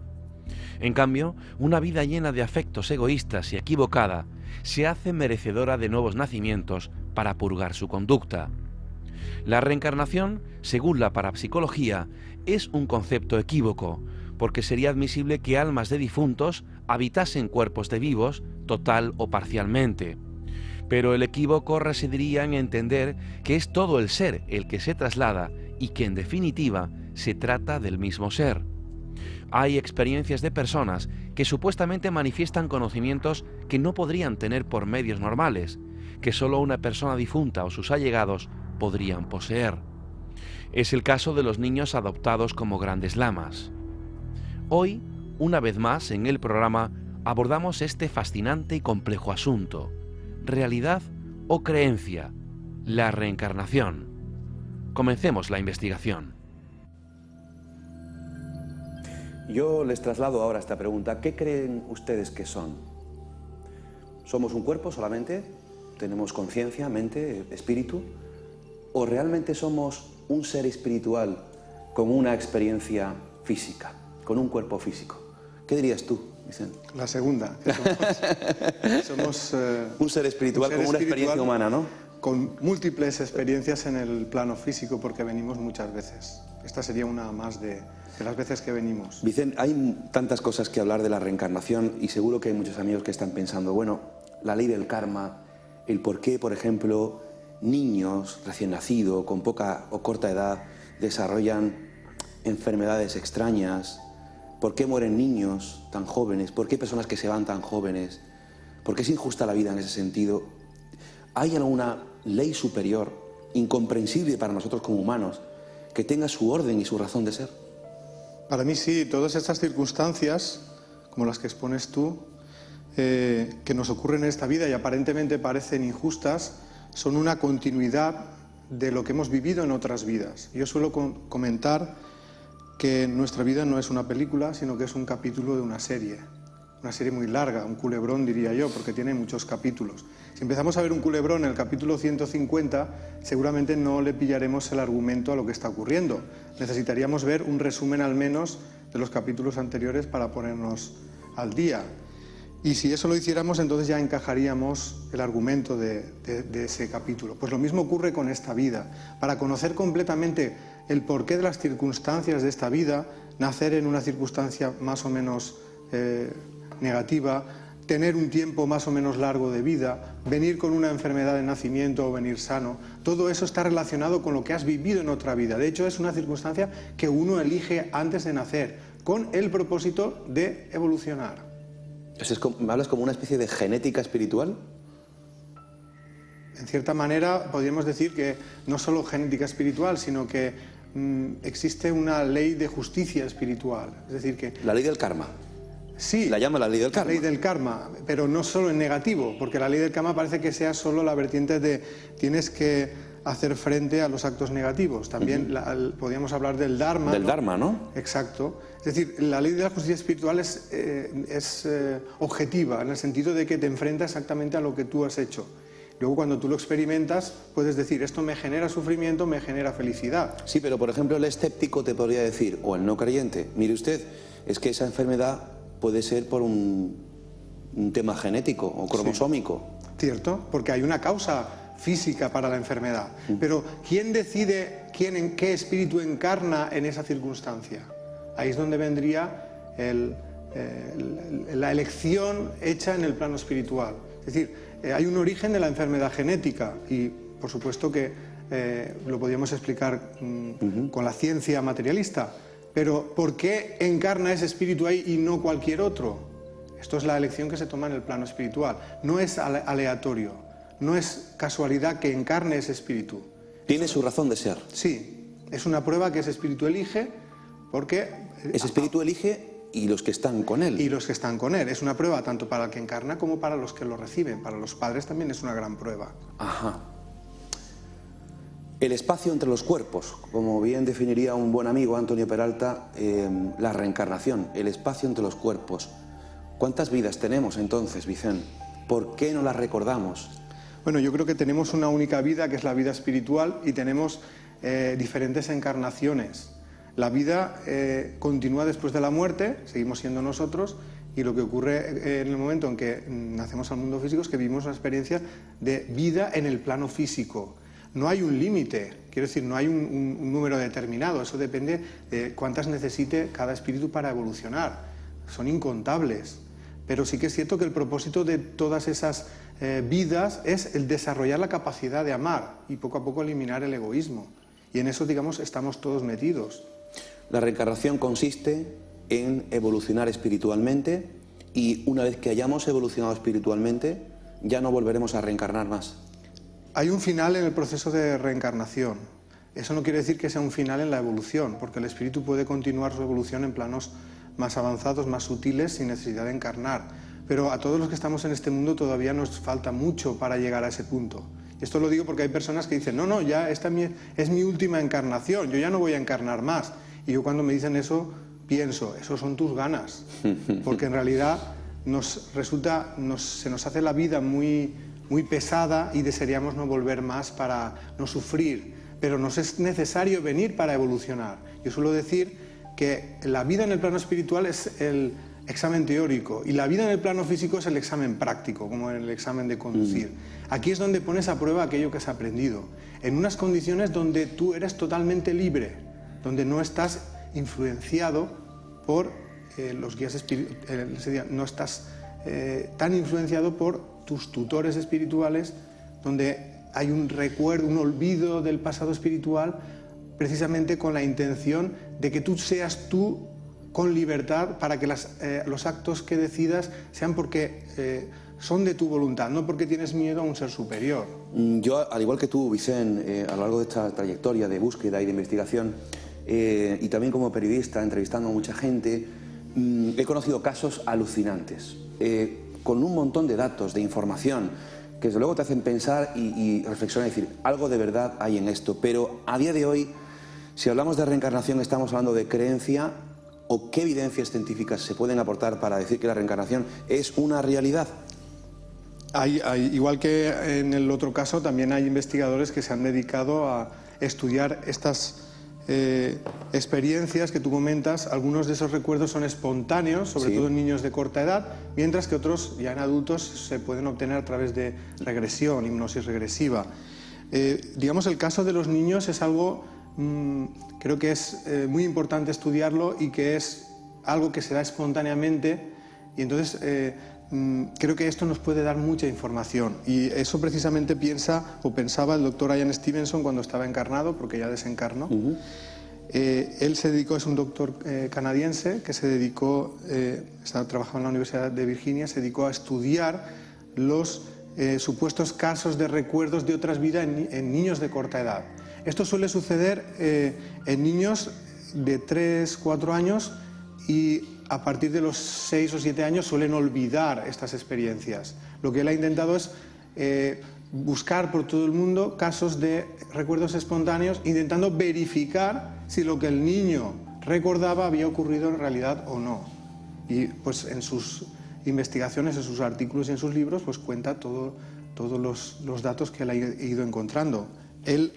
En cambio, una vida llena de afectos egoístas y equivocada se hace merecedora de nuevos nacimientos para purgar su conducta. La reencarnación, según la parapsicología, es un concepto equívoco, porque sería admisible que almas de difuntos habitasen cuerpos de vivos, total o parcialmente. Pero el equívoco residiría en entender que es todo el ser el que se traslada y que en definitiva se trata del mismo ser. Hay experiencias de personas que supuestamente manifiestan conocimientos que no podrían tener por medios normales, que solo una persona difunta o sus allegados podrían poseer. Es el caso de los niños adoptados como grandes lamas. Hoy, una vez más en el programa, abordamos este fascinante y complejo asunto: realidad o creencia, la reencarnación. Comencemos la investigación. Yo les traslado ahora esta pregunta. ¿Qué creen ustedes que son? ¿Somos un cuerpo solamente? ¿Tenemos conciencia, mente, espíritu? ¿O realmente somos un ser espiritual con una experiencia física, con un cuerpo físico? ¿Qué dirías tú, Vicente? La segunda. Somos un ser espiritual con una experiencia humana, ¿no? Con múltiples experiencias en el plano físico, porque venimos muchas veces. Esta sería una más de las veces que venimos. Vicente, hay tantas cosas que hablar de la reencarnación y seguro que hay muchos amigos que están pensando, bueno, la ley del karma, el por qué, por ejemplo, niños recién nacidos con poca o corta edad desarrollan enfermedades extrañas, por qué mueren niños tan jóvenes, por qué hay personas que se van tan jóvenes, por qué es injusta la vida en ese sentido. ¿Hay alguna ley superior, incomprensible para nosotros como humanos, que tenga su orden y su razón de ser? Para mí sí, todas estas circunstancias, como las que expones tú, que nos ocurren en esta vida y aparentemente parecen injustas, son una continuidad de lo que hemos vivido en otras vidas. Yo suelo comentar que nuestra vida no es una película, sino que es un capítulo de una serie muy larga, un culebrón diría yo, porque tiene muchos capítulos. Si empezamos a ver un culebrón en el capítulo 150, seguramente no le pillaremos el argumento a lo que está ocurriendo. Necesitaríamos ver un resumen al menos de los capítulos anteriores para ponernos al día. Y si eso lo hiciéramos, entonces ya encajaríamos el argumento de ese capítulo. Pues lo mismo ocurre con esta vida. Para conocer completamente el porqué de las circunstancias de esta vida, nacer en una circunstancia más o menos negativa, tener un tiempo más o menos largo de vida, venir con una enfermedad de nacimiento o venir sano, todo eso está relacionado con lo que has vivido en otra vida. De hecho, es una circunstancia que uno elige antes de nacer, con el propósito de evolucionar. ¿Me hablas como una especie de genética espiritual? En cierta manera, podríamos decir que no solo genética espiritual, sino que existe una ley de justicia espiritual. Es decir, que... La ley del karma. Sí, la llama la ley del karma. La ley del karma, pero no solo en negativo, porque la ley del karma parece que sea solo la vertiente de tienes que hacer frente a los actos negativos. También podríamos hablar del dharma. Del dharma, ¿no? Exacto. Es decir, la ley de la justicia espiritual es objetiva, en el sentido de que te enfrenta exactamente a lo que tú has hecho. Luego, cuando tú lo experimentas, puedes decir, esto me genera sufrimiento, me genera felicidad. Sí, pero por ejemplo, el escéptico te podría decir, o el no creyente, mire usted, es que esa enfermedad puede ser por un tema genético o cromosómico. Sí, cierto, porque hay una causa física para la enfermedad. Pero ¿quién decide en qué espíritu encarna en esa circunstancia? Ahí es donde vendría la elección hecha en el plano espiritual. Es decir, hay un origen de la enfermedad genética y por supuesto que lo podríamos explicar con la ciencia materialista, pero ¿por qué encarna ese espíritu ahí y no cualquier otro? Esto es la elección que se toma en el plano espiritual. No es aleatorio, no es casualidad que encarne ese espíritu. Tiene su razón de ser. Sí, es una prueba que ese espíritu elige porque... Ese espíritu elige y los que están con él. Y los que están con él. Es una prueba tanto para el que encarna como para los que lo reciben. Para los padres también es una gran prueba. Ajá. El espacio entre los cuerpos, como bien definiría un buen amigo, Antonio Peralta, la reencarnación, el espacio entre los cuerpos. ¿Cuántas vidas tenemos entonces, Vicente? ¿Por qué no las recordamos? Bueno, yo creo que tenemos una única vida, que es la vida espiritual, y tenemos diferentes encarnaciones. La vida continúa después de la muerte, seguimos siendo nosotros, y lo que ocurre en el momento en que nacemos al mundo físico es que vivimos una experiencia de vida en el plano físico. No hay un límite, quiero decir, no hay un número determinado, eso depende de cuántas necesite cada espíritu para evolucionar. Son incontables, pero sí que es cierto que el propósito de todas esas vidas es el desarrollar la capacidad de amar y poco a poco eliminar el egoísmo. Y en eso, digamos, estamos todos metidos. La reencarnación consiste en evolucionar espiritualmente y una vez que hayamos evolucionado espiritualmente ya no volveremos a reencarnar más. Hay un final en el proceso de reencarnación. Eso no quiere decir que sea un final en la evolución, porque el espíritu puede continuar su evolución en planos más avanzados, más sutiles, sin necesidad de encarnar. Pero a todos los que estamos en este mundo todavía nos falta mucho para llegar a ese punto. Esto lo digo porque hay personas que dicen, no, ya esta es mi última encarnación, yo ya no voy a encarnar más. Y yo cuando me dicen eso, pienso, eso son tus ganas. Porque en realidad se nos hace la vida muy pesada y desearíamos no volver más para no sufrir. Pero nos es necesario venir para evolucionar. Yo suelo decir que la vida en el plano espiritual es el examen teórico y la vida en el plano físico es el examen práctico, como en el examen de conducir. Aquí es donde pones a prueba aquello que has aprendido, en unas condiciones donde tú eres totalmente libre, donde no estás influenciado por los guías espirituales, no estás tan influenciado por tus tutores espirituales, donde hay un recuerdo, un olvido del pasado espiritual, precisamente con la intención de que tú seas tú con libertad para que los actos que decidas sean porque son de tu voluntad, no porque tienes miedo a un ser superior. Yo, al igual que tú, Vicente, a lo largo de esta trayectoria de búsqueda y de investigación, y también como periodista, entrevistando a mucha gente, he conocido casos alucinantes, con un montón de datos, de información, que desde luego te hacen pensar y reflexionar y decir, algo de verdad hay en esto. Pero a día de hoy, si hablamos de reencarnación, estamos hablando de creencia, o qué evidencias científicas se pueden aportar para decir que la reencarnación es una realidad. Igual que en el otro caso, también hay investigadores que se han dedicado a estudiar estas experiencias que tú comentas. Algunos de esos recuerdos son espontáneos, sobre todo en niños de corta edad, mientras que otros ya en adultos se pueden obtener a través de regresión, hipnosis regresiva. Digamos, el caso de los niños es algo, creo que es muy importante estudiarlo y que es algo que se da espontáneamente y entonces creo que esto nos puede dar mucha información y eso precisamente pensaba el doctor Ian Stevenson cuando estaba encarnado, porque ya desencarnó. Él se dedicó, es un doctor canadiense que se dedicó, trabajaba en la Universidad de Virginia, se dedicó a estudiar los supuestos casos de recuerdos de otras vidas en niños de corta edad. Esto suele suceder en niños de 3, 4 años y a partir de los 6 o 7 años suelen olvidar estas experiencias. Lo que él ha intentado es buscar por todo el mundo casos de recuerdos espontáneos, intentando verificar si lo que el niño recordaba había ocurrido en realidad o no. Y pues en sus investigaciones, en sus artículos y en sus libros, pues cuenta todos los datos que él ha ido encontrando. El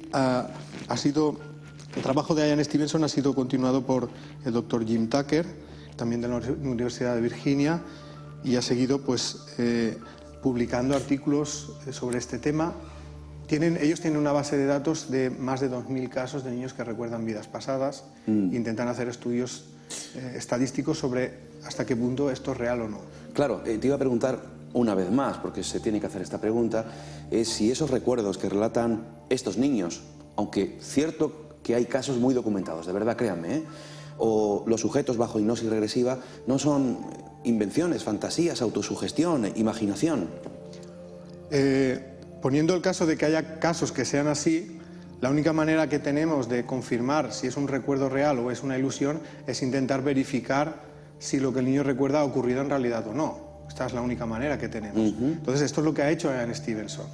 trabajo de Ian Stevenson ha sido continuado por el doctor Jim Tucker, también de la Universidad de Virginia, y ha seguido pues publicando artículos sobre este tema Ellos tienen una base de datos de más de 2.000 casos de niños que recuerdan vidas pasadas. Intentan hacer estudios estadísticos sobre hasta qué punto esto es real o no. Claro, te iba a preguntar una vez más, porque se tiene que hacer esta pregunta, es si esos recuerdos que relatan estos niños, aunque cierto que hay casos muy documentados, de verdad, créanme, o los sujetos bajo hipnosis regresiva, no son invenciones, fantasías, autosugestión, imaginación. Poniendo el caso de que haya casos que sean así, la única manera que tenemos de confirmar si es un recuerdo real o es una ilusión es intentar verificar si lo que el niño recuerda ha ocurrido en realidad o no. Esta es la única manera que tenemos. Entonces, esto es lo que ha hecho Ian Stevenson.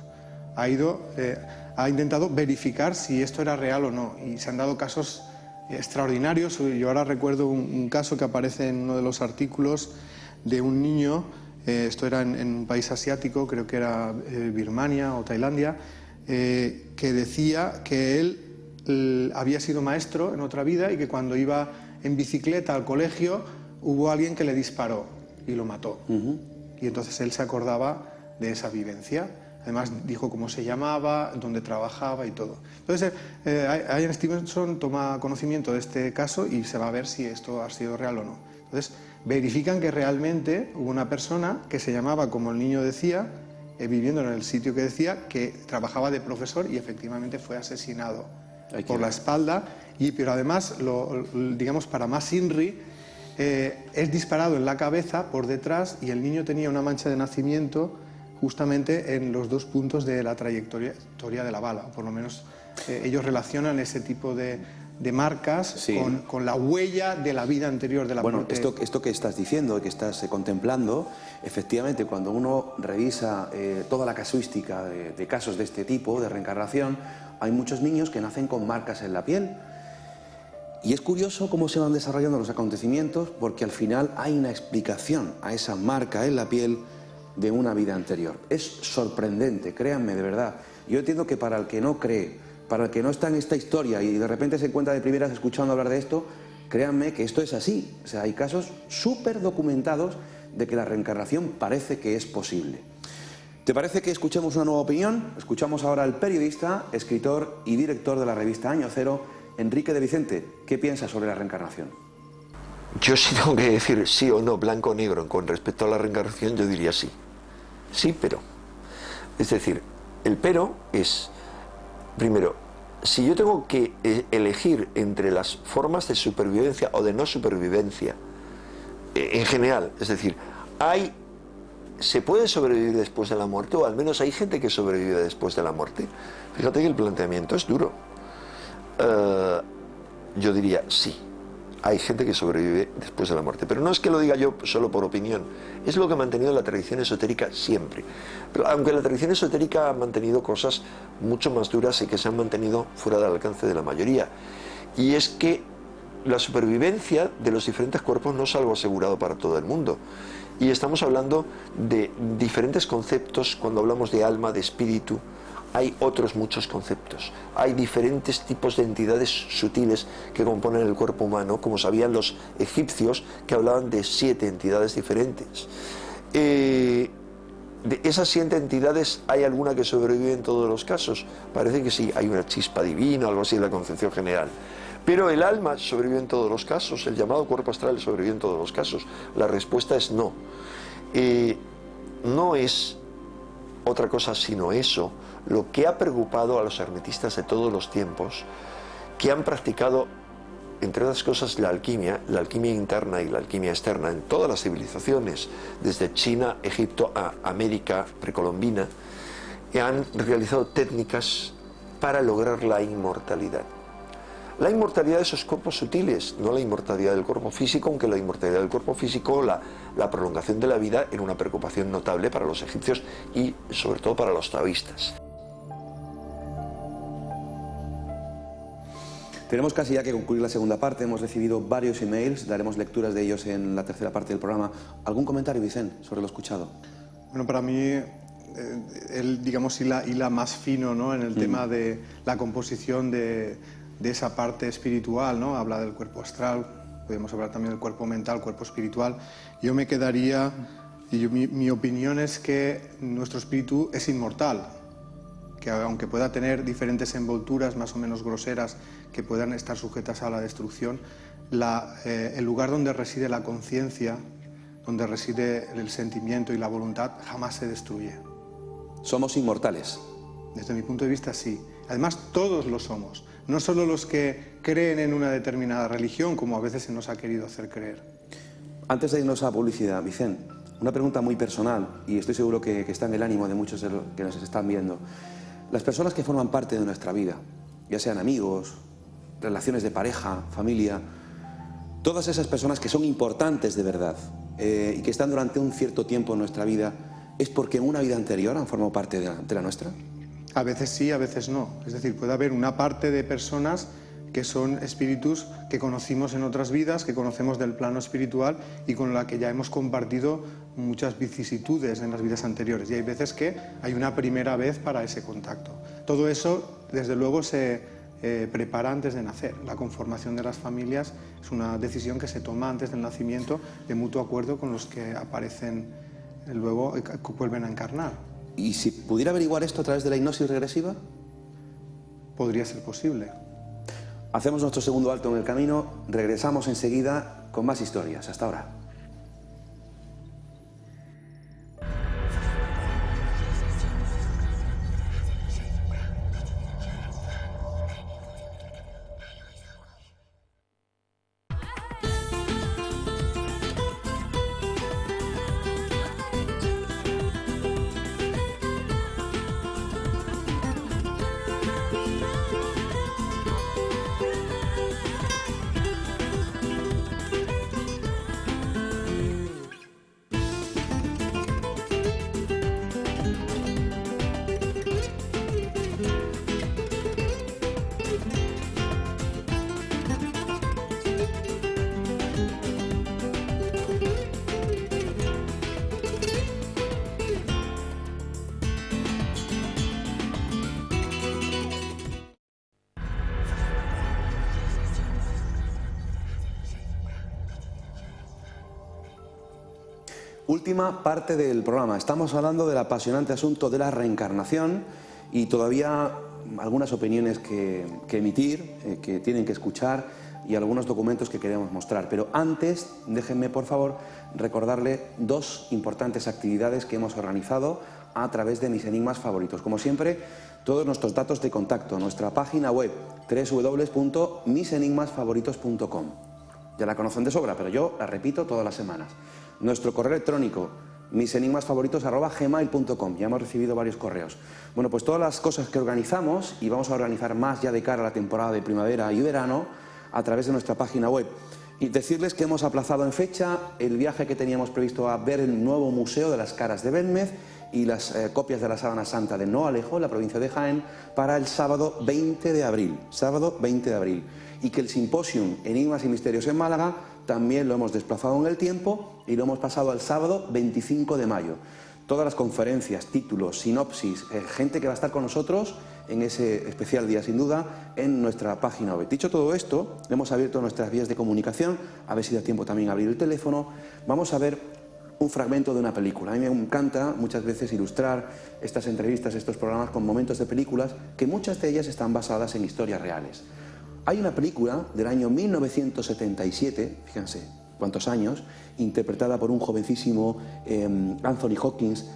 Ha intentado verificar si esto era real o no, y se han dado casos extraordinarios. Yo ahora recuerdo un caso que aparece en uno de los artículos de un niño, esto era en un país asiático, creo que era Birmania o Tailandia, que decía que él había sido maestro en otra vida y que cuando iba en bicicleta al colegio hubo alguien que le disparó y lo mató. Y entonces él se acordaba de esa vivencia. Además dijo cómo se llamaba, dónde trabajaba y todo. Entonces Ian Stevenson toma conocimiento de este caso y se va a ver si esto ha sido real o no. Entonces verifican que realmente hubo una persona que se llamaba como el niño decía, viviendo en el sitio que decía, que trabajaba de profesor y efectivamente fue asesinado por la espalda. Pero además, digamos para más INRI, es disparado en la cabeza por detrás y el niño tenía una mancha de nacimiento justamente en los 2 puntos de la trayectoria de la bala. Por lo menos ellos relacionan ese tipo de marcas con la huella de la vida anterior de la muerte. Esto que estás diciendo, que estás contemplando, efectivamente, cuando uno revisa toda la casuística de casos de este tipo, de reencarnación, hay muchos niños que nacen con marcas en la piel. Y es curioso cómo se van desarrollando los acontecimientos, porque al final hay una explicación a esa marca en la piel de una vida anterior. Es sorprendente, créanme, de verdad. Yo entiendo que para el que no cree, para el que no está en esta historia y de repente se encuentra de primeras escuchando hablar de esto, créanme que esto es así. O sea, hay casos súper documentados de que la reencarnación parece que es posible. ¿Te parece que escuchemos una nueva opinión? Escuchamos ahora al periodista, escritor y director de la revista Año Cero, Enrique de Vicente. ¿Qué piensas sobre la reencarnación? Yo sí tengo que decir sí o no, blanco o negro. Con respecto a la reencarnación yo diría sí. Sí, pero. Es decir, el pero es, primero, si yo tengo que elegir entre las formas de supervivencia o de no supervivencia, en general, es decir, ¿se puede sobrevivir después de la muerte? O al menos hay gente que sobrevive después de la muerte. Fíjate que el planteamiento es duro. Yo diría sí. Hay gente que sobrevive después de la muerte. Pero no es que lo diga yo solo por opinión. Es lo que ha mantenido la tradición esotérica siempre. Pero aunque la tradición esotérica ha mantenido cosas mucho más duras y que se han mantenido fuera del alcance de la mayoría. Y es que la supervivencia de los diferentes cuerpos no es algo asegurado para todo el mundo. Y estamos hablando de diferentes conceptos cuando hablamos de alma, de espíritu. Hay otros muchos conceptos. Hay diferentes tipos de entidades sutiles que componen el cuerpo humano, como sabían los egipcios, que hablaban de 7 entidades diferentes. De esas 7 entidades, ¿hay alguna que sobrevive en todos los casos? Parece que sí, hay una chispa divina, algo así en la concepción general. Pero el alma sobrevive en todos los casos, el llamado cuerpo astral sobrevive en todos los casos. La respuesta es no. No es otra cosa sino eso lo que ha preocupado a los hermetistas de todos los tiempos, que han practicado, entre otras cosas, la alquimia interna y la alquimia externa en todas las civilizaciones, desde China, Egipto a América precolombina, y han realizado técnicas para lograr la inmortalidad. La inmortalidad de esos cuerpos sutiles, no la inmortalidad del cuerpo físico, aunque la inmortalidad del cuerpo físico, la prolongación de la vida, era una preocupación notable para los egipcios y sobre todo para los taoístas. Tenemos casi ya que concluir la segunda parte. Hemos recibido varios emails, daremos lecturas de ellos en la tercera parte del programa. ¿Algún comentario, Vicente, sobre lo escuchado? Bueno, para mí, digamos, hila más fino, ¿no?, en el tema de la composición de esa parte espiritual, ¿no? Habla del cuerpo astral, podemos hablar también del cuerpo mental, cuerpo espiritual. Yo me quedaría, mi opinión es que nuestro espíritu es inmortal, que aunque pueda tener diferentes envolturas más o menos groseras que puedan estar sujetas a la destrucción, el lugar donde reside la conciencia, donde reside el sentimiento y la voluntad, jamás se destruye. Somos inmortales. Desde mi punto de vista, sí. Además, todos lo somos. No solo los que creen en una determinada religión, como a veces se nos ha querido hacer creer. Antes de irnos a publicidad, Vicente, una pregunta muy personal, y estoy seguro que está en el ánimo de muchos de los que nos están viendo. Las personas que forman parte de nuestra vida, ya sean amigos, relaciones de pareja, familia, todas esas personas que son importantes de verdad y que están durante un cierto tiempo en nuestra vida, ¿es porque en una vida anterior han formado parte de la nuestra? A veces sí, a veces no. Es decir, puede haber una parte de personas que son espíritus que conocimos en otras vidas, que conocemos del plano espiritual y con la que ya hemos compartido muchas vicisitudes en las vidas anteriores. Y hay veces que hay una primera vez para ese contacto. Todo eso, desde luego, se prepara antes de nacer. La conformación de las familias es una decisión que se toma antes del nacimiento de mutuo acuerdo con los que aparecen luego, que vuelven a encarnar. ¿Y si pudiera averiguar esto a través de la hipnosis regresiva? Podría ser posible. Hacemos nuestro segundo alto en el camino, regresamos enseguida con más historias. Hasta ahora. Última parte del programa. Estamos hablando del apasionante asunto de la reencarnación y todavía algunas opiniones que emitir, que tienen que escuchar y algunos documentos que queremos mostrar. Pero antes, déjenme por favor recordarle dos importantes actividades que hemos organizado a través de Mis Enigmas Favoritos. Como siempre, todos nuestros datos de contacto, nuestra página web www.misenigmasfavoritos.com. Ya la conocen de sobra, pero yo la repito todas las semanas. Nuestro correo electrónico, misenigmasfavoritos@gmail.com. Ya hemos recibido varios correos. Bueno, pues todas las cosas que organizamos, y vamos a organizar más ya de cara a la temporada de primavera y verano, a través de nuestra página web. Y decirles que hemos aplazado en fecha el viaje que teníamos previsto a ver el nuevo Museo de las Caras de Belmez y las copias de la Sábana Santa de No Alejo, en la provincia de Jaén, para el sábado 20 de abril. Sábado 20 de abril. Y que el simposium Enigmas y Misterios en Málaga también lo hemos desplazado en el tiempo y lo hemos pasado al sábado 25 de mayo. Todas las conferencias, títulos, sinopsis, gente que va a estar con nosotros en ese especial día, sin duda, en nuestra página web. Dicho todo esto, hemos abierto nuestras vías de comunicación, a ver si da tiempo también a abrir el teléfono. Vamos a ver un fragmento de una película. A mí me encanta muchas veces ilustrar estas entrevistas, estos programas con momentos de películas que muchas de ellas están basadas en historias reales. Hay una película del año 1977, fíjense cuántos años, interpretada por un jovencísimo Anthony Hopkins,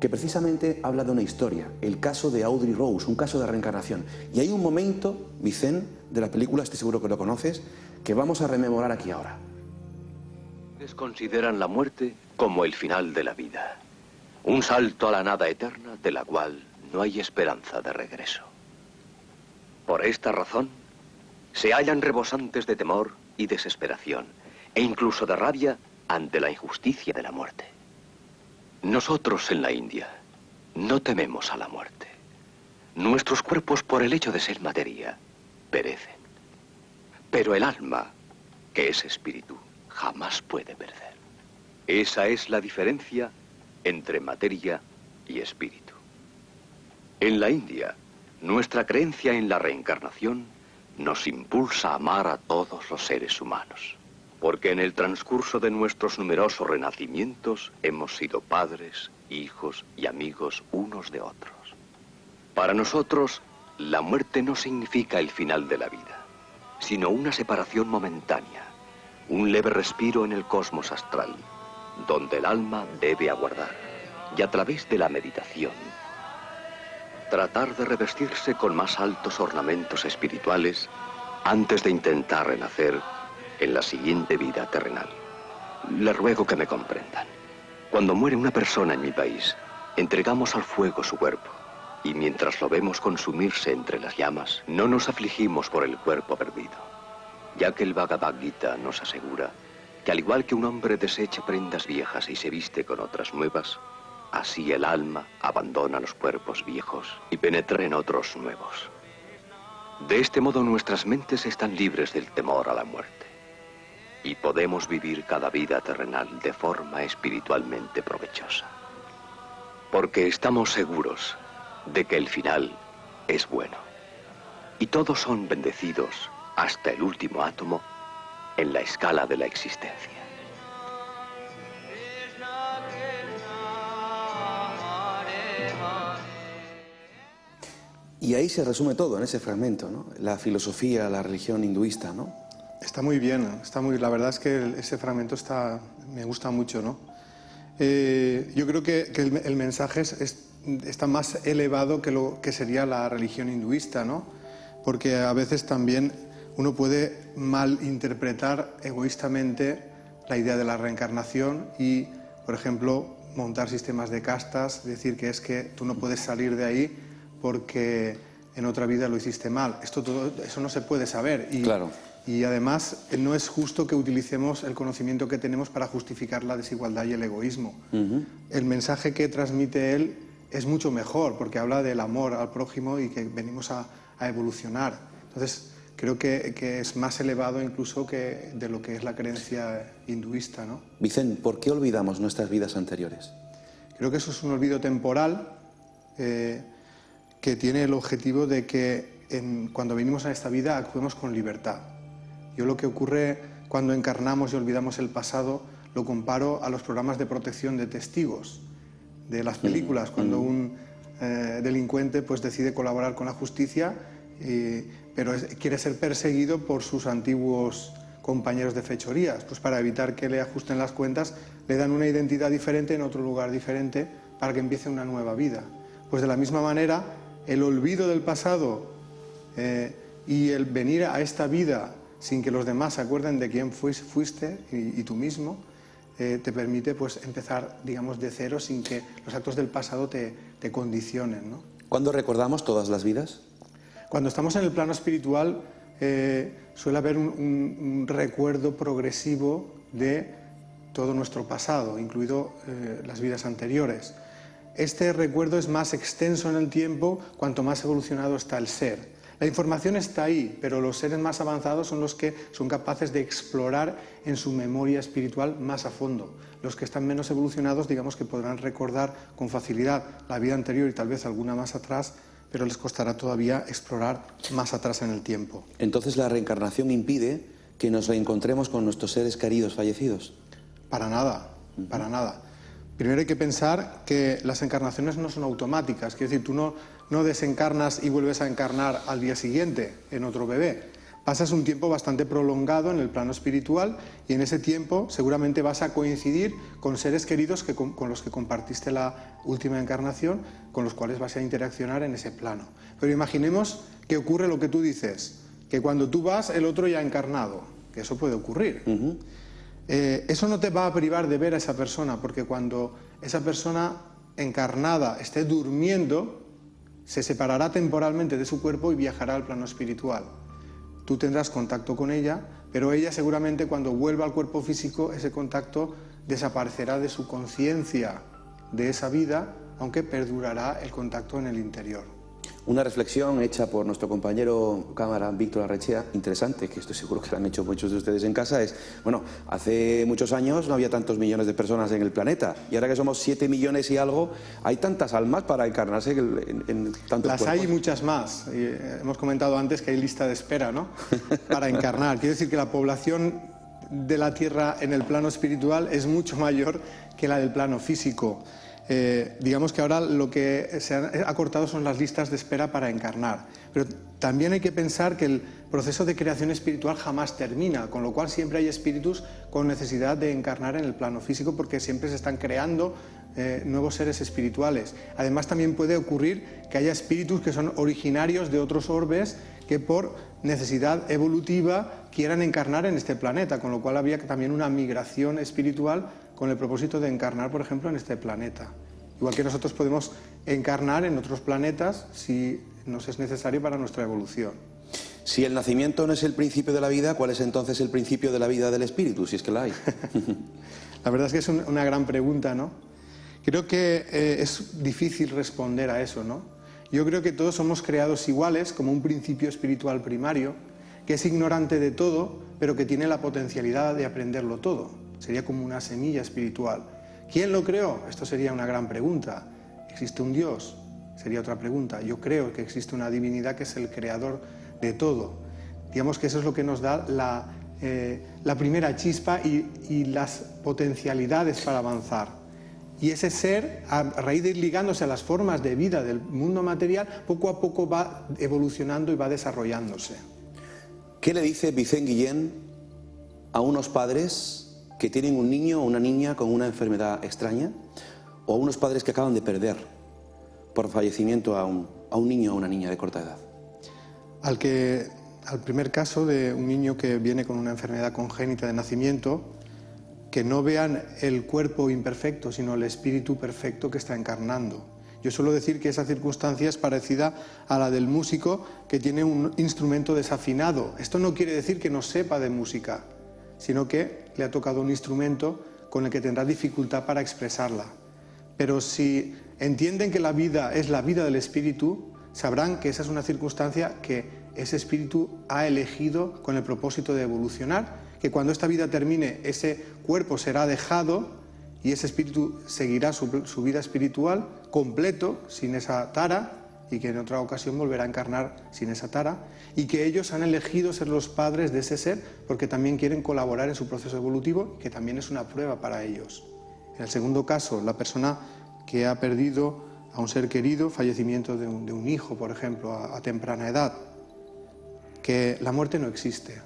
que precisamente habla de una historia, el caso de Audrey Rose, un caso de reencarnación. Y hay un momento, Vicente, de la película, estoy seguro que lo conoces, que vamos a rememorar aquí ahora. Consideran la muerte como el final de la vida, un salto a la nada eterna de la cual no hay esperanza de regreso. Por esta razón, se hallan rebosantes de temor y desesperación, e incluso de rabia ante la injusticia de la muerte. Nosotros en la India no tememos a la muerte. Nuestros cuerpos, por el hecho de ser materia, perecen. Pero el alma, que es espíritu, jamás puede perder. Esa es la diferencia entre materia y espíritu. En la India, nuestra creencia en la reencarnación nos impulsa a amar a todos los seres humanos, porque en el transcurso de nuestros numerosos renacimientos hemos sido padres, hijos y amigos unos de otros. Para nosotros, la muerte no significa el final de la vida, sino una separación momentánea, un leve respiro en el cosmos astral, donde el alma debe aguardar, y a través de la meditación, tratar de revestirse con más altos ornamentos espirituales antes de intentar renacer en la siguiente vida terrenal. Le ruego que me comprendan. Cuando muere una persona en mi país, entregamos al fuego su cuerpo, y mientras lo vemos consumirse entre las llamas, no nos afligimos por el cuerpo perdido, ya que el Bhagavad Gita nos asegura que al igual que un hombre desecha prendas viejas y se viste con otras nuevas, así el alma abandona los cuerpos viejos y penetra en otros nuevos. De este modo nuestras mentes están libres del temor a la muerte y podemos vivir cada vida terrenal de forma espiritualmente provechosa, porque estamos seguros de que el final es bueno y todos son bendecidos hasta el último átomo en la escala de la existencia. Y ahí se resume todo en ese fragmento, ¿no? La filosofía, la religión hinduista, ¿no? Está muy bien, la verdad es que ese fragmento me gusta mucho, ¿no? Yo creo que el mensaje está más elevado que lo que sería la religión hinduista, ¿no? Porque a veces también uno puede malinterpretar egoístamente la idea de la reencarnación y, por ejemplo, montar sistemas de castas, decir que es que tú no puedes salir de ahí porque en otra vida lo hiciste mal. Eso no se puede saber. Claro. Y además no es justo que utilicemos el conocimiento que tenemos para justificar la desigualdad y el egoísmo. El mensaje que transmite él es mucho mejor porque habla del amor al prójimo y que venimos a evolucionar. Entonces creo que es más elevado incluso que de lo que es la creencia hinduista, ¿no? Vicente, ¿por qué olvidamos nuestras vidas anteriores? Creo que eso es un olvido temporal que tiene el objetivo de que cuando venimos a esta vida actuemos con libertad. Yo lo que ocurre cuando encarnamos y olvidamos el pasado lo comparo a los programas de protección de testigos de las películas, cuando un delincuente pues decide colaborar con la justicia, pero quiere ser perseguido por sus antiguos compañeros de fechorías. Pues para evitar que le ajusten las cuentas, le dan una identidad diferente en otro lugar diferente para que empiece una nueva vida. Pues de la misma manera, el olvido del pasado y el venir a esta vida sin que los demás se acuerden de quién fuiste y tú mismo, te permite pues empezar, digamos, de cero sin que los actos del pasado te condicionen, ¿no? ¿Cuándo recordamos todas las vidas? Cuando estamos en el plano espiritual suele haber un recuerdo progresivo de todo nuestro pasado, incluido las vidas anteriores. Este recuerdo es más extenso en el tiempo cuanto más evolucionado está el ser. La información está ahí, pero los seres más avanzados son los que son capaces de explorar en su memoria espiritual más a fondo. Los que están menos evolucionados, digamos que podrán recordar con facilidad la vida anterior y tal vez alguna más atrás, pero les costará todavía explorar más atrás en el tiempo. Entonces, ¿la reencarnación impide que nos reencontremos con nuestros seres queridos fallecidos? Para nada, para nada. Primero hay que pensar que las encarnaciones no son automáticas, quiero decir, tú no desencarnas y vuelves a encarnar al día siguiente en otro bebé. Pasas un tiempo bastante prolongado en el plano espiritual y en ese tiempo seguramente vas a coincidir con seres queridos con los que compartiste la última encarnación, con los cuales vas a interaccionar en ese plano. Pero imaginemos que ocurre lo que tú dices, que cuando tú vas el otro ya ha encarnado, que eso puede ocurrir. Eso no te va a privar de ver a esa persona, porque cuando esa persona encarnada esté durmiendo, se separará temporalmente de su cuerpo y viajará al plano espiritual. Tú tendrás contacto con ella, pero ella seguramente cuando vuelva al cuerpo físico, ese contacto desaparecerá de su conciencia de esa vida, aunque perdurará el contacto en el interior. Una reflexión hecha por nuestro compañero cámara Víctor Arrechea, interesante, que estoy seguro que la han hecho muchos de ustedes en casa, es, bueno, hace muchos años no había tantos millones de personas en el planeta, y ahora que somos 7 millones y algo, hay tantas almas para encarnarse en tantos Las cuerpos. hay muchas más. Hemos comentado antes que hay lista de espera, ¿no?, para encarnar. Quiere decir que la población de la Tierra en el plano espiritual es mucho mayor que la del plano físico. digamos que ahora lo que se ha acortado son las listas de espera para encarnar. Pero también hay que pensar que el proceso de creación espiritual jamás termina, con lo cual siempre hay espíritus con necesidad de encarnar en el plano físico, porque siempre se están creando nuevos seres espirituales. Además, también puede ocurrir que haya espíritus que son originarios de otros orbes que por necesidad evolutiva quieran encarnar en este planeta, con lo cual habría también una migración espiritual con el propósito de encarnar, por ejemplo, en este planeta. Igual que nosotros podemos encarnar en otros planetas si nos es necesario para nuestra evolución. Si el nacimiento no es el principio de la vida, ¿cuál es entonces el principio de la vida del espíritu, si es que la hay? La verdad es que es una gran pregunta, ¿no? Creo que es difícil responder a eso, ¿no? Yo creo que todos somos creados iguales, como un principio espiritual primario, que es ignorante de todo, pero que tiene la potencialidad de aprenderlo todo. Sería como una semilla espiritual. ¿Quién lo creó? Esto sería una gran pregunta. ¿Existe un Dios? Sería otra pregunta. Yo creo que existe una divinidad que es el creador de todo. Digamos que eso es lo que nos da la primera chispa y las potencialidades para avanzar. Y ese ser, a raíz de ir ligándose a las formas de vida del mundo material, poco a poco va evolucionando y va desarrollándose. ¿Qué le dice Vicent Guillén a unos padres que tienen un niño o una niña con una enfermedad extraña, o a unos padres que acaban de perder por fallecimiento a un niño o una niña de corta edad? Al primer caso de un niño que viene con una enfermedad congénita de nacimiento, que no vean el cuerpo imperfecto, sino el espíritu perfecto que está encarnando. Yo suelo decir que esa circunstancia es parecida a la del músico que tiene un instrumento desafinado. Esto no quiere decir que no sepa de música, sino que le ha tocado un instrumento con el que tendrá dificultad para expresarla. Pero si entienden que la vida es la vida del espíritu, sabrán que esa es una circunstancia que ese espíritu ha elegido con el propósito de evolucionar, que cuando esta vida termine ese cuerpo será dejado y ese espíritu seguirá su vida espiritual completo, sin esa tara, y que en otra ocasión volverá a encarnar sin esa tara, y que ellos han elegido ser los padres de ese ser porque también quieren colaborar en su proceso evolutivo, que también es una prueba para ellos. En el segundo caso, la persona que ha perdido a un ser querido, fallecimiento de un hijo, por ejemplo, a temprana edad, que la muerte no existe.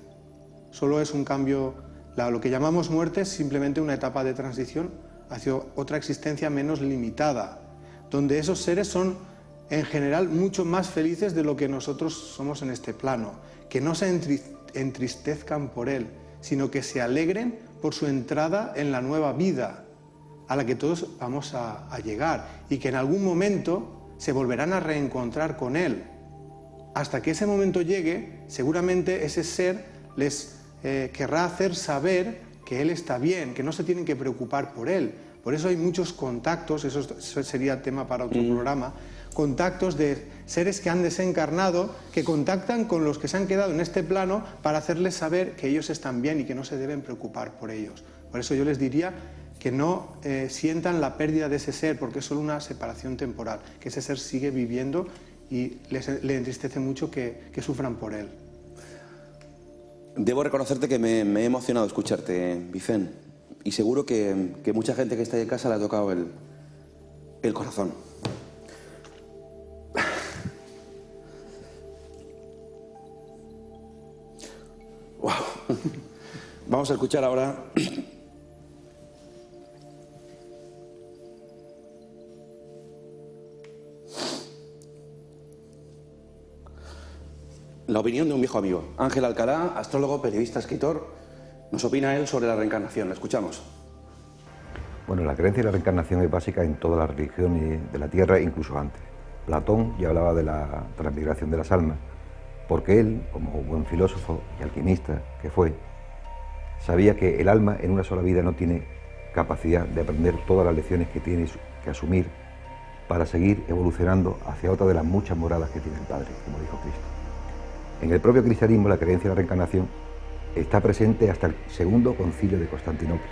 Solo es un cambio, lo que llamamos muerte es simplemente una etapa de transición hacia otra existencia menos limitada, donde esos seres son en general mucho más felices de lo que nosotros somos en este plano, que no se entristezcan por él, sino que se alegren por su entrada en la nueva vida a la que todos vamos a llegar, y que en algún momento se volverán a reencontrar con él. Hasta que ese momento llegue, seguramente ese ser les querrá hacer saber que él está bien, que no se tienen que preocupar por él. Por eso hay muchos contactos, eso sería tema para otro programa, contactos de seres que han desencarnado, que contactan con los que se han quedado en este plano para hacerles saber que ellos están bien y que no se deben preocupar por ellos. Por eso yo les diría que no sientan la pérdida de ese ser, porque es solo una separación temporal, que ese ser sigue viviendo y le entristece mucho que sufran por él. Debo reconocerte que me he emocionado escucharte, Vicent, y seguro que mucha gente que está ahí en casa le ha tocado el corazón. Wow. Vamos a escuchar ahora la opinión de un viejo amigo. Ángel Alcalá, astrólogo, periodista, escritor, nos opina él sobre la reencarnación. Lo escuchamos. Bueno, la creencia en la reencarnación es básica en todas las religiones de la Tierra, incluso antes. Platón ya hablaba de la transmigración de las almas, porque él, como buen filósofo y alquimista que fue, sabía que el alma en una sola vida no tiene capacidad de aprender todas las lecciones que tiene que asumir para seguir evolucionando hacia otra de las muchas moradas que tiene el Padre, como dijo Cristo. En el propio cristianismo, la creencia en la reencarnación está presente hasta el segundo concilio de Constantinopla,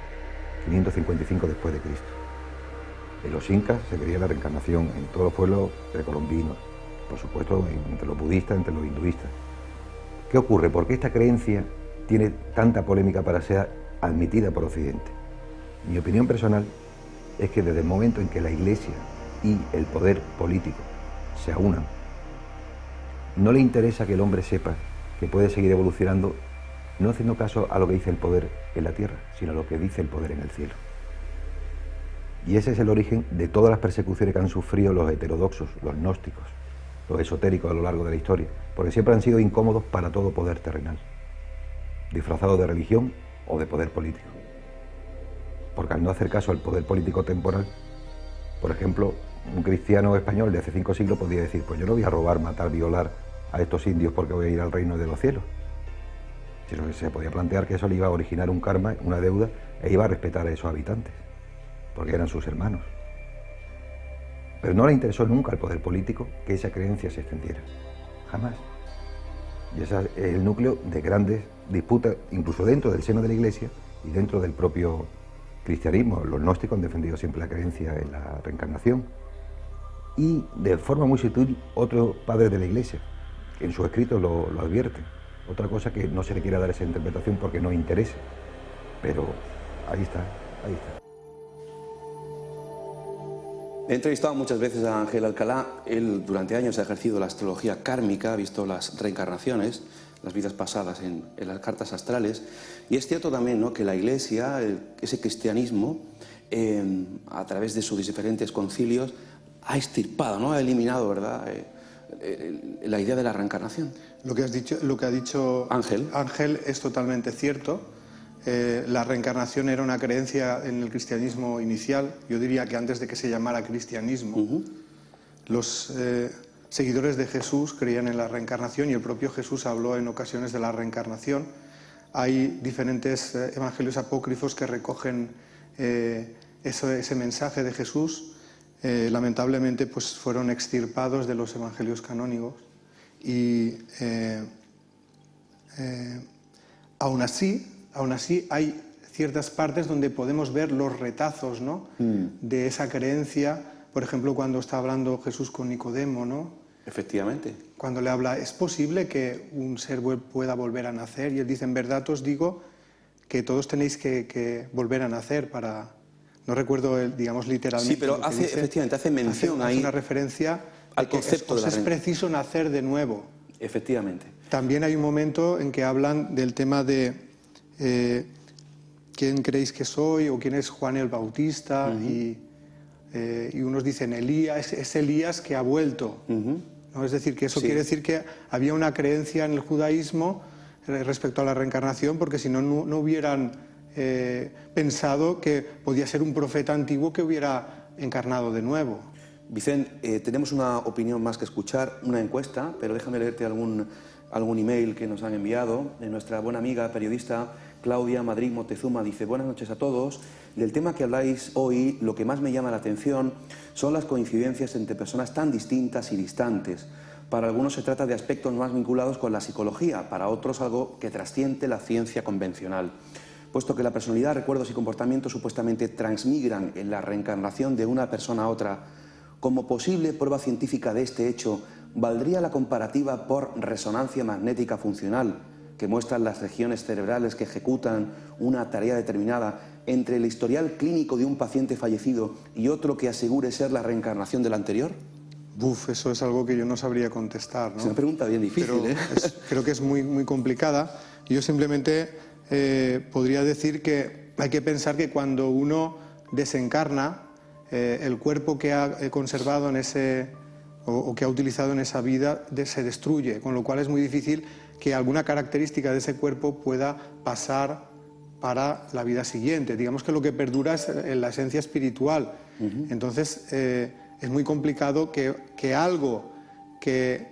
555 después de Cristo. En los incas se creía la reencarnación en todos los pueblos precolombinos, por supuesto entre los budistas, entre los hinduistas. ¿Qué ocurre? ¿Por qué esta creencia tiene tanta polémica para ser admitida por Occidente? Mi opinión personal es que desde el momento en que la Iglesia y el poder político se aunan, no le interesa que el hombre sepa que puede seguir evolucionando, no haciendo caso a lo que dice el poder en la tierra, sino a lo que dice el poder en el cielo. Y ese es el origen de todas las persecuciones que han sufrido los heterodoxos, los gnósticos, los esotéricos a lo largo de la historia, porque siempre han sido incómodos para todo poder terrenal, disfrazado de religión o de poder político. Porque al no hacer caso al poder político temporal, por ejemplo, un cristiano español de hace 5 siglos podría decir, pues yo no voy a robar, matar, violar a estos indios porque voy a ir al reino de los cielos. Sino que se podía plantear que eso le iba a originar un karma, una deuda, e iba a respetar a esos habitantes, porque eran sus hermanos. Pero no le interesó nunca al poder político que esa creencia se extendiera. Jamás. Y ese es el núcleo de grandes disputas, incluso dentro del seno de la Iglesia y dentro del propio cristianismo. Los gnósticos han defendido siempre la creencia en la reencarnación. Y de forma muy sutil, otros padres de la Iglesia, que en sus escritos lo advierten. Otra cosa que no se le quiera dar esa interpretación porque no interesa. Pero ahí está, ahí está. He entrevistado muchas veces a Ángel Alcalá. Él durante años ha ejercido la astrología kármica, ha visto las reencarnaciones, las vidas pasadas en las cartas astrales. Y es cierto también, ¿no?, que la Iglesia, ese cristianismo, a través de sus diferentes concilios, ha extirpado, ¿no?, ha eliminado, ¿verdad?, la idea de la reencarnación. Lo que ha dicho Ángel es totalmente cierto. La reencarnación era una creencia en el cristianismo inicial. Yo diría que antes de que se llamara cristianismo, los seguidores de Jesús creían en la reencarnación y el propio Jesús habló en ocasiones de la reencarnación. Hay diferentes evangelios apócrifos que recogen ese mensaje de Jesús. Lamentablemente pues fueron extirpados de los evangelios canónicos y aún así hay ciertas partes donde podemos ver los retazos, ¿no?, de esa creencia. Por ejemplo, cuando está hablando Jesús con Nicodemo, ¿no? Efectivamente. Cuando le habla, ¿es posible que un ser pueda volver a nacer? Y él dice, en verdad os digo que todos tenéis que volver a nacer para... No recuerdo, digamos, literalmente. Sí, pero efectivamente hace mención ahí... Hace una referencia al concepto de la reencarnación. Es preciso nacer de nuevo. Efectivamente. También hay un momento en que hablan del tema de quién creéis que soy o quién es Juan el Bautista, y unos dicen Elías, es Elías que ha vuelto. ¿No? Es decir, que eso quiere decir que había una creencia en el judaísmo respecto a la reencarnación, porque si no, no hubieran pensado que podía ser un profeta antiguo que hubiera encarnado de nuevo. Vicente, tenemos una opinión más que escuchar, una encuesta, pero déjame leerte algún email que nos han enviado. Nuestra buena amiga periodista Claudia Madrid Moctezuma dice: buenas noches a todos. Del tema que habláis hoy, lo que más me llama la atención son las coincidencias entre personas tan distintas y distantes. Para algunos se trata de aspectos más vinculados con la psicología, para otros algo que trasciende la ciencia convencional. Puesto que la personalidad, recuerdos y comportamientos supuestamente transmigran en la reencarnación de una persona a otra, como posible prueba científica de este hecho, ¿valdría la comparativa por resonancia magnética funcional, que muestran las regiones cerebrales que ejecutan una tarea determinada, entre el historial clínico de un paciente fallecido y otro que asegure ser la reencarnación del anterior? Eso es algo que yo no sabría contestar, ¿no? Es una pregunta bien difícil, pero creo que es muy complicada. Yo simplemente podría decir que hay que pensar que cuando uno desencarna, el cuerpo que ha conservado en ese, o que ha utilizado en esa vida se destruye, con lo cual es muy difícil que alguna característica de ese cuerpo pueda pasar para la vida siguiente. Digamos que lo que perdura es la esencia espiritual. Entonces es muy complicado que algo que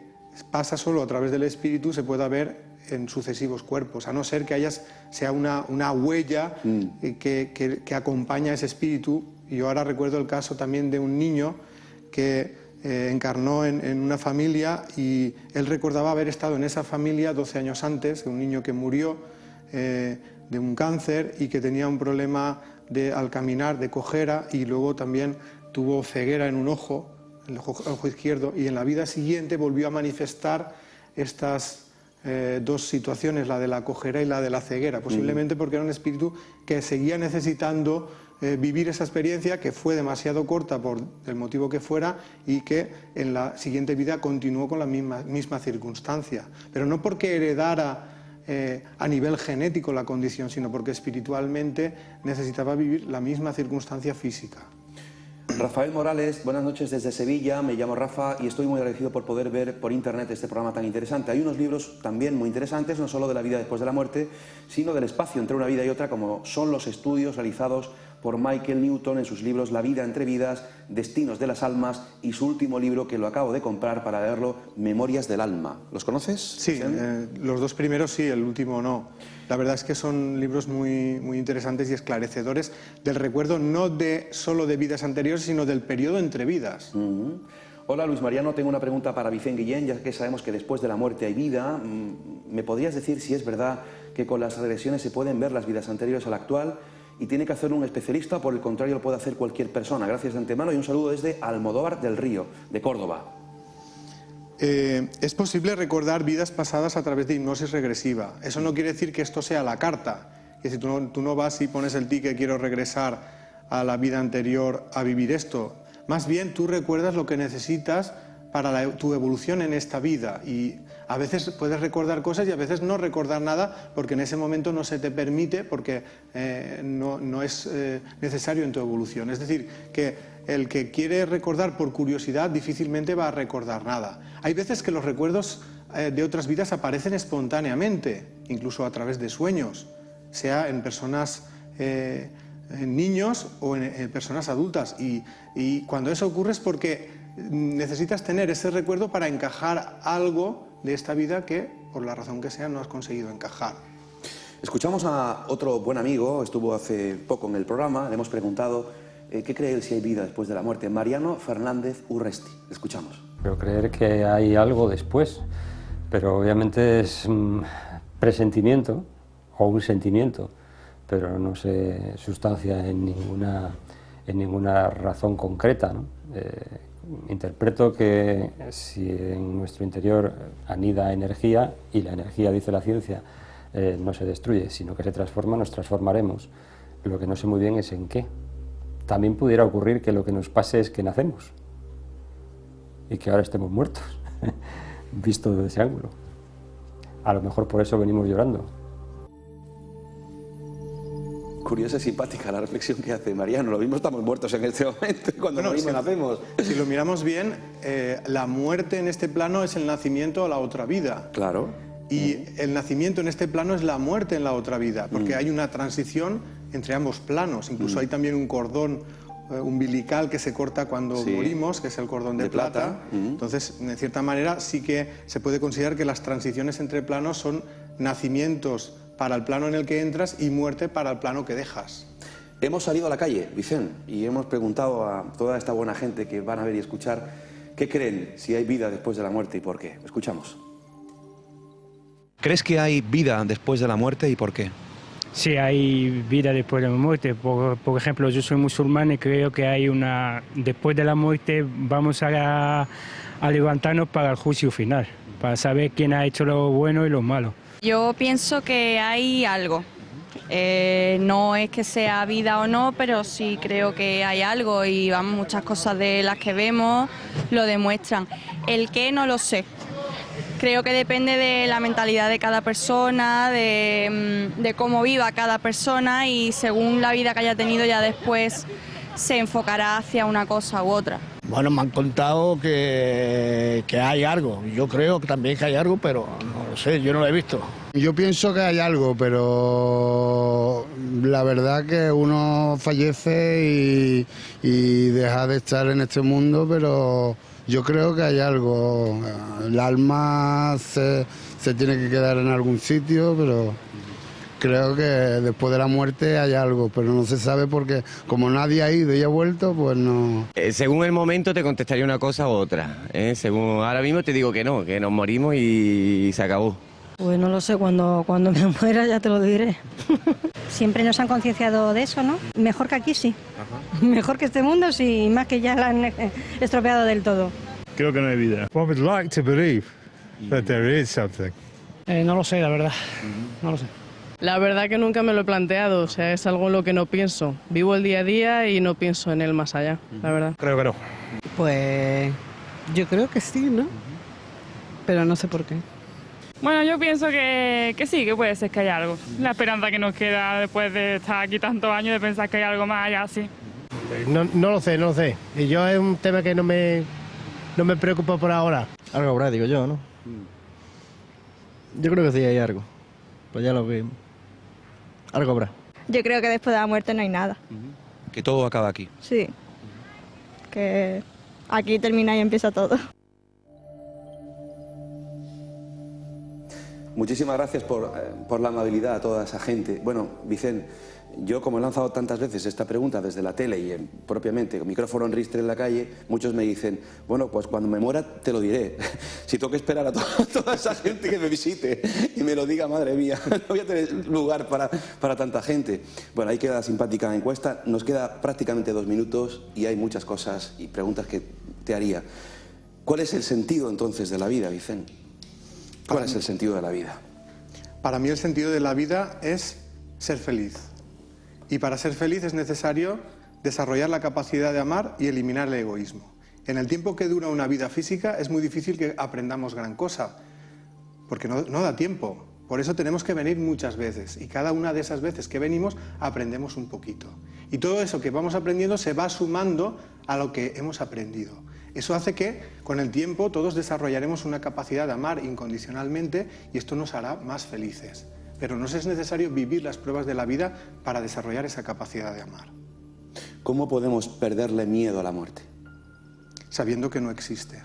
pasa solo a través del espíritu se pueda ver en sucesivos cuerpos, a no ser que sea una huella que acompaña a ese espíritu. Y yo ahora recuerdo el caso también de un niño que encarnó en una familia, y él recordaba haber estado en esa familia 12 años antes, de un niño que murió de un cáncer y que tenía un problema al caminar de cojera, y luego también tuvo ceguera en un ojo, el ojo izquierdo, y en la vida siguiente volvió a manifestar estas dos situaciones, la de la cojera y la de la ceguera, posiblemente porque era un espíritu que seguía necesitando vivir esa experiencia que fue demasiado corta por el motivo que fuera y que en la siguiente vida continuó con la misma circunstancia. Pero no porque heredara a nivel genético la condición, sino porque espiritualmente necesitaba vivir la misma circunstancia física. Rafael Morales, buenas noches desde Sevilla, me llamo Rafa y estoy muy agradecido por poder ver por internet este programa tan interesante. Hay unos libros también muy interesantes, no solo de la vida después de la muerte, sino del espacio entre una vida y otra, como son los estudios realizados por Michael Newton en sus libros La vida entre vidas, Destinos de las almas y su último libro, que lo acabo de comprar para leerlo, Memorias del alma. ¿Los conoces? Sí, los dos primeros sí, el último no. La verdad es que son libros muy interesantes y esclarecedores del recuerdo no solo de vidas anteriores, sino del periodo entre vidas. Hola Luis Mariano, tengo una pregunta para Vicente Guillén, ya que sabemos que después de la muerte hay vida. ¿Me podrías decir si es verdad que con las regresiones se pueden ver las vidas anteriores a la actual y tiene que hacerlo un especialista o por el contrario lo puede hacer cualquier persona? Gracias de antemano y un saludo desde Almodóvar del Río, de Córdoba. Es posible recordar vidas pasadas a través de hipnosis regresiva. Eso no quiere decir que esto sea la carta, que si tú no vas y pones el ticket quiero regresar a la vida anterior a vivir esto. Más bien tú recuerdas lo que necesitas para tu evolución en esta vida y a veces puedes recordar cosas y a veces no recordar nada porque en ese momento no se te permite, porque no es necesario en tu evolución. Es decir, que el que quiere recordar por curiosidad difícilmente va a recordar nada. Hay veces que los recuerdos de otras vidas aparecen espontáneamente, incluso a través de sueños, sea en personas, en niños o en personas adultas. Y cuando eso ocurre es porque necesitas tener ese recuerdo para encajar algo de esta vida que, por la razón que sea, no has conseguido encajar. Escuchamos a otro buen amigo, estuvo hace poco en el programa, le hemos preguntado qué cree él si hay vida después de la muerte. Mariano Fernández Urresti, le escuchamos. Creo creer que hay algo después, pero obviamente es un presentimiento o un sentimiento, pero no se sustancia en ninguna razón concreta, ¿no? Interpreto que si en nuestro interior anida energía, y la energía, dice la ciencia, no se destruye, sino que se transforma, nos transformaremos. Lo que no sé muy bien es en qué. También pudiera ocurrir que lo que nos pase es que nacemos y que ahora estemos muertos, visto desde ese ángulo. A lo mejor por eso venimos llorando. Curiosa y simpática la reflexión que hace Mariano. Lo mismo estamos muertos en este momento y cuando morimos nacemos. Si lo miramos bien, la muerte en este plano es el nacimiento a la otra vida. Claro. Y el nacimiento en este plano es la muerte en la otra vida, porque hay una transición entre ambos planos. Incluso hay también un cordón umbilical que se corta cuando morimos, que es el cordón de plata. Entonces, de cierta manera, sí que se puede considerar que las transiciones entre planos son nacimientos para el plano en el que entras y muerte para el plano que dejas. Hemos salido a la calle, Vicente, y hemos preguntado a toda esta buena gente que van a ver y escuchar qué creen si hay vida después de la muerte y por qué. Escuchamos. ¿Crees que hay vida después de la muerte y por qué? Sí, hay vida después de la muerte. Por ejemplo, yo soy musulmán y creo que hay una... Después de la muerte vamos a levantarnos para el juicio final, para saber quién ha hecho lo bueno y lo malo. Yo pienso que hay algo. No es que sea vida o no, pero sí creo que hay algo y vamos, muchas cosas de las que vemos lo demuestran. El qué no lo sé. Creo que depende de la mentalidad de cada persona, de cómo viva cada persona y según la vida que haya tenido ya después se enfocará hacia una cosa u otra. Bueno, me han contado que hay algo. Yo creo que también que hay algo, pero no lo sé, yo no lo he visto. Yo pienso que hay algo, pero la verdad que uno fallece y deja de estar en este mundo, pero yo creo que hay algo. El alma se tiene que quedar en algún sitio, pero creo que después de la muerte hay algo, pero no se sabe porque como nadie ha ido y ha vuelto, pues no. Según el momento te contestaría una cosa u otra. Según ahora mismo te digo que no, que nos morimos y se acabó. Pues no lo sé, cuando me muera ya te lo diré. Siempre nos han concienciado de eso, ¿no? Mejor que aquí sí. Ajá. Mejor que este mundo sí, más que ya la han estropeado del todo. Creo que no hay vida. One would like to believe that there is something. No lo sé, la verdad. No lo sé. La verdad que nunca me lo he planteado, o sea, es algo en lo que no pienso. Vivo el día a día y no pienso en el más allá, la verdad. Creo que no. Pues yo creo que sí, ¿no? Pero no sé por qué. Bueno, yo pienso que sí, que puede ser que haya algo. La esperanza que nos queda después de estar aquí tantos años, de pensar que hay algo más allá, sí. No lo sé, no lo sé. Y yo es un tema que no me preocupa por ahora. Algo habrá, digo yo, ¿no? Yo creo que sí hay algo. Pues ya lo vemos. Algo habrá. Yo creo que después de la muerte no hay nada. Que todo acaba aquí. Sí. Que aquí termina y empieza todo. Muchísimas gracias por la amabilidad a toda esa gente. Bueno, Vicente, yo como he lanzado tantas veces esta pregunta desde la tele y propiamente con micrófono en ristre en la calle, muchos me dicen, bueno, pues cuando me muera te lo diré. Si tengo que esperar a toda esa gente que me visite y me lo diga, madre mía, no voy a tener lugar para tanta gente. Bueno, ahí queda la simpática encuesta. Nos queda prácticamente 2 minutos y hay muchas cosas y preguntas que te haría. ¿Cuál es el sentido entonces de la vida, Vicente? ¿Cuál es el sentido de la vida? Para mí el sentido de la vida es ser feliz. Y para ser feliz es necesario desarrollar la capacidad de amar y eliminar el egoísmo. En el tiempo que dura una vida física es muy difícil que aprendamos gran cosa, porque no da tiempo. Por eso tenemos que venir muchas veces y cada una de esas veces que venimos aprendemos un poquito. Y todo eso que vamos aprendiendo se va sumando a lo que hemos aprendido. Eso hace que con el tiempo todos desarrollaremos una capacidad de amar incondicionalmente y esto nos hará más felices. Pero no es necesario vivir las pruebas de la vida para desarrollar esa capacidad de amar. ¿Cómo podemos perderle miedo a la muerte? Sabiendo que no existe.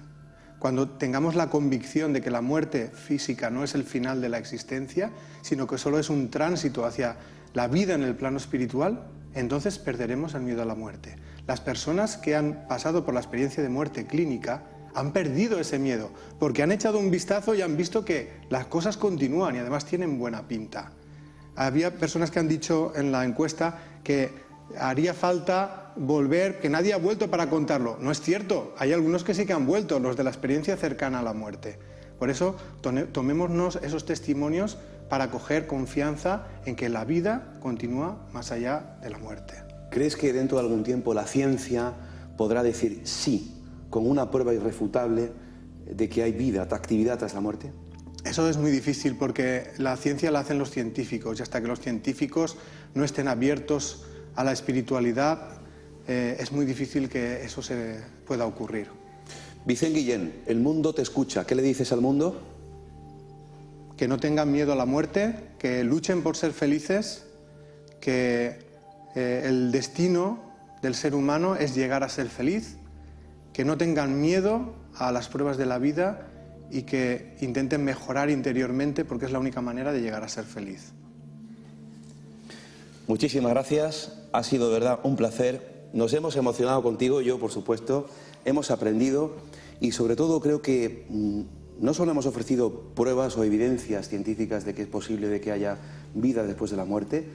Cuando tengamos la convicción de que la muerte física no es el final de la existencia, sino que solo es un tránsito hacia la vida en el plano espiritual, entonces perderemos el miedo a la muerte. Las personas que han pasado por la experiencia de muerte clínica han perdido ese miedo, porque han echado un vistazo y han visto que las cosas continúan y además tienen buena pinta. Había personas que han dicho en la encuesta que haría falta volver, que nadie ha vuelto para contarlo. No es cierto, hay algunos que sí que han vuelto, los de la experiencia cercana a la muerte. Por eso tomémonos esos testimonios para coger confianza en que la vida continúa más allá de la muerte. ¿Crees que dentro de algún tiempo la ciencia podrá decir sí, con una prueba irrefutable de que hay vida, actividad tras la muerte? Eso es muy difícil porque la ciencia la hacen los científicos y hasta que los científicos no estén abiertos a la espiritualidad es muy difícil que eso se pueda ocurrir. Vicente Guillén, el mundo te escucha. ¿Qué le dices al mundo? Que no tengan miedo a la muerte, que luchen por ser felices, que el destino del ser humano es llegar a ser feliz, que no tengan miedo a las pruebas de la vida y que intenten mejorar interiormente porque es la única manera de llegar a ser feliz. Muchísimas gracias, ha sido de verdad un placer, nos hemos emocionado contigo, yo por supuesto, hemos aprendido y sobre todo creo que no solo hemos ofrecido pruebas o evidencias científicas de que es posible de que haya vida después de la muerte,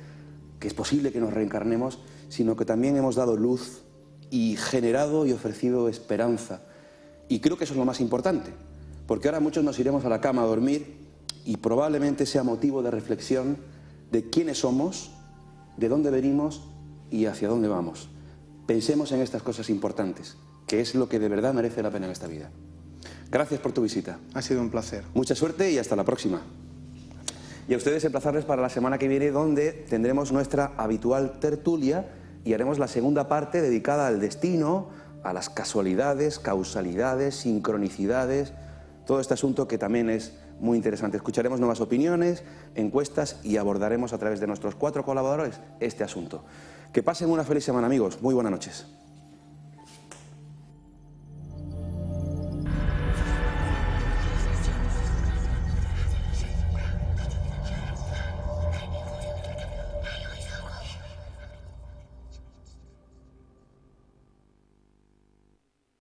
que es posible que nos reencarnemos, sino que también hemos dado luz y generado y ofrecido esperanza. Y creo que eso es lo más importante, porque ahora muchos nos iremos a la cama a dormir y probablemente sea motivo de reflexión de quiénes somos, de dónde venimos y hacia dónde vamos. Pensemos en estas cosas importantes, que es lo que de verdad merece la pena en esta vida. Gracias por tu visita. Ha sido un placer. Mucha suerte y hasta la próxima. Y a ustedes emplazarles para la semana que viene, donde tendremos nuestra habitual tertulia y haremos la segunda parte dedicada al destino, a las casualidades, causalidades, sincronicidades, todo este asunto que también es muy interesante. Escucharemos nuevas opiniones, encuestas y abordaremos a través de nuestros 4 colaboradores este asunto. Que pasen una feliz semana, amigos. Muy buenas noches.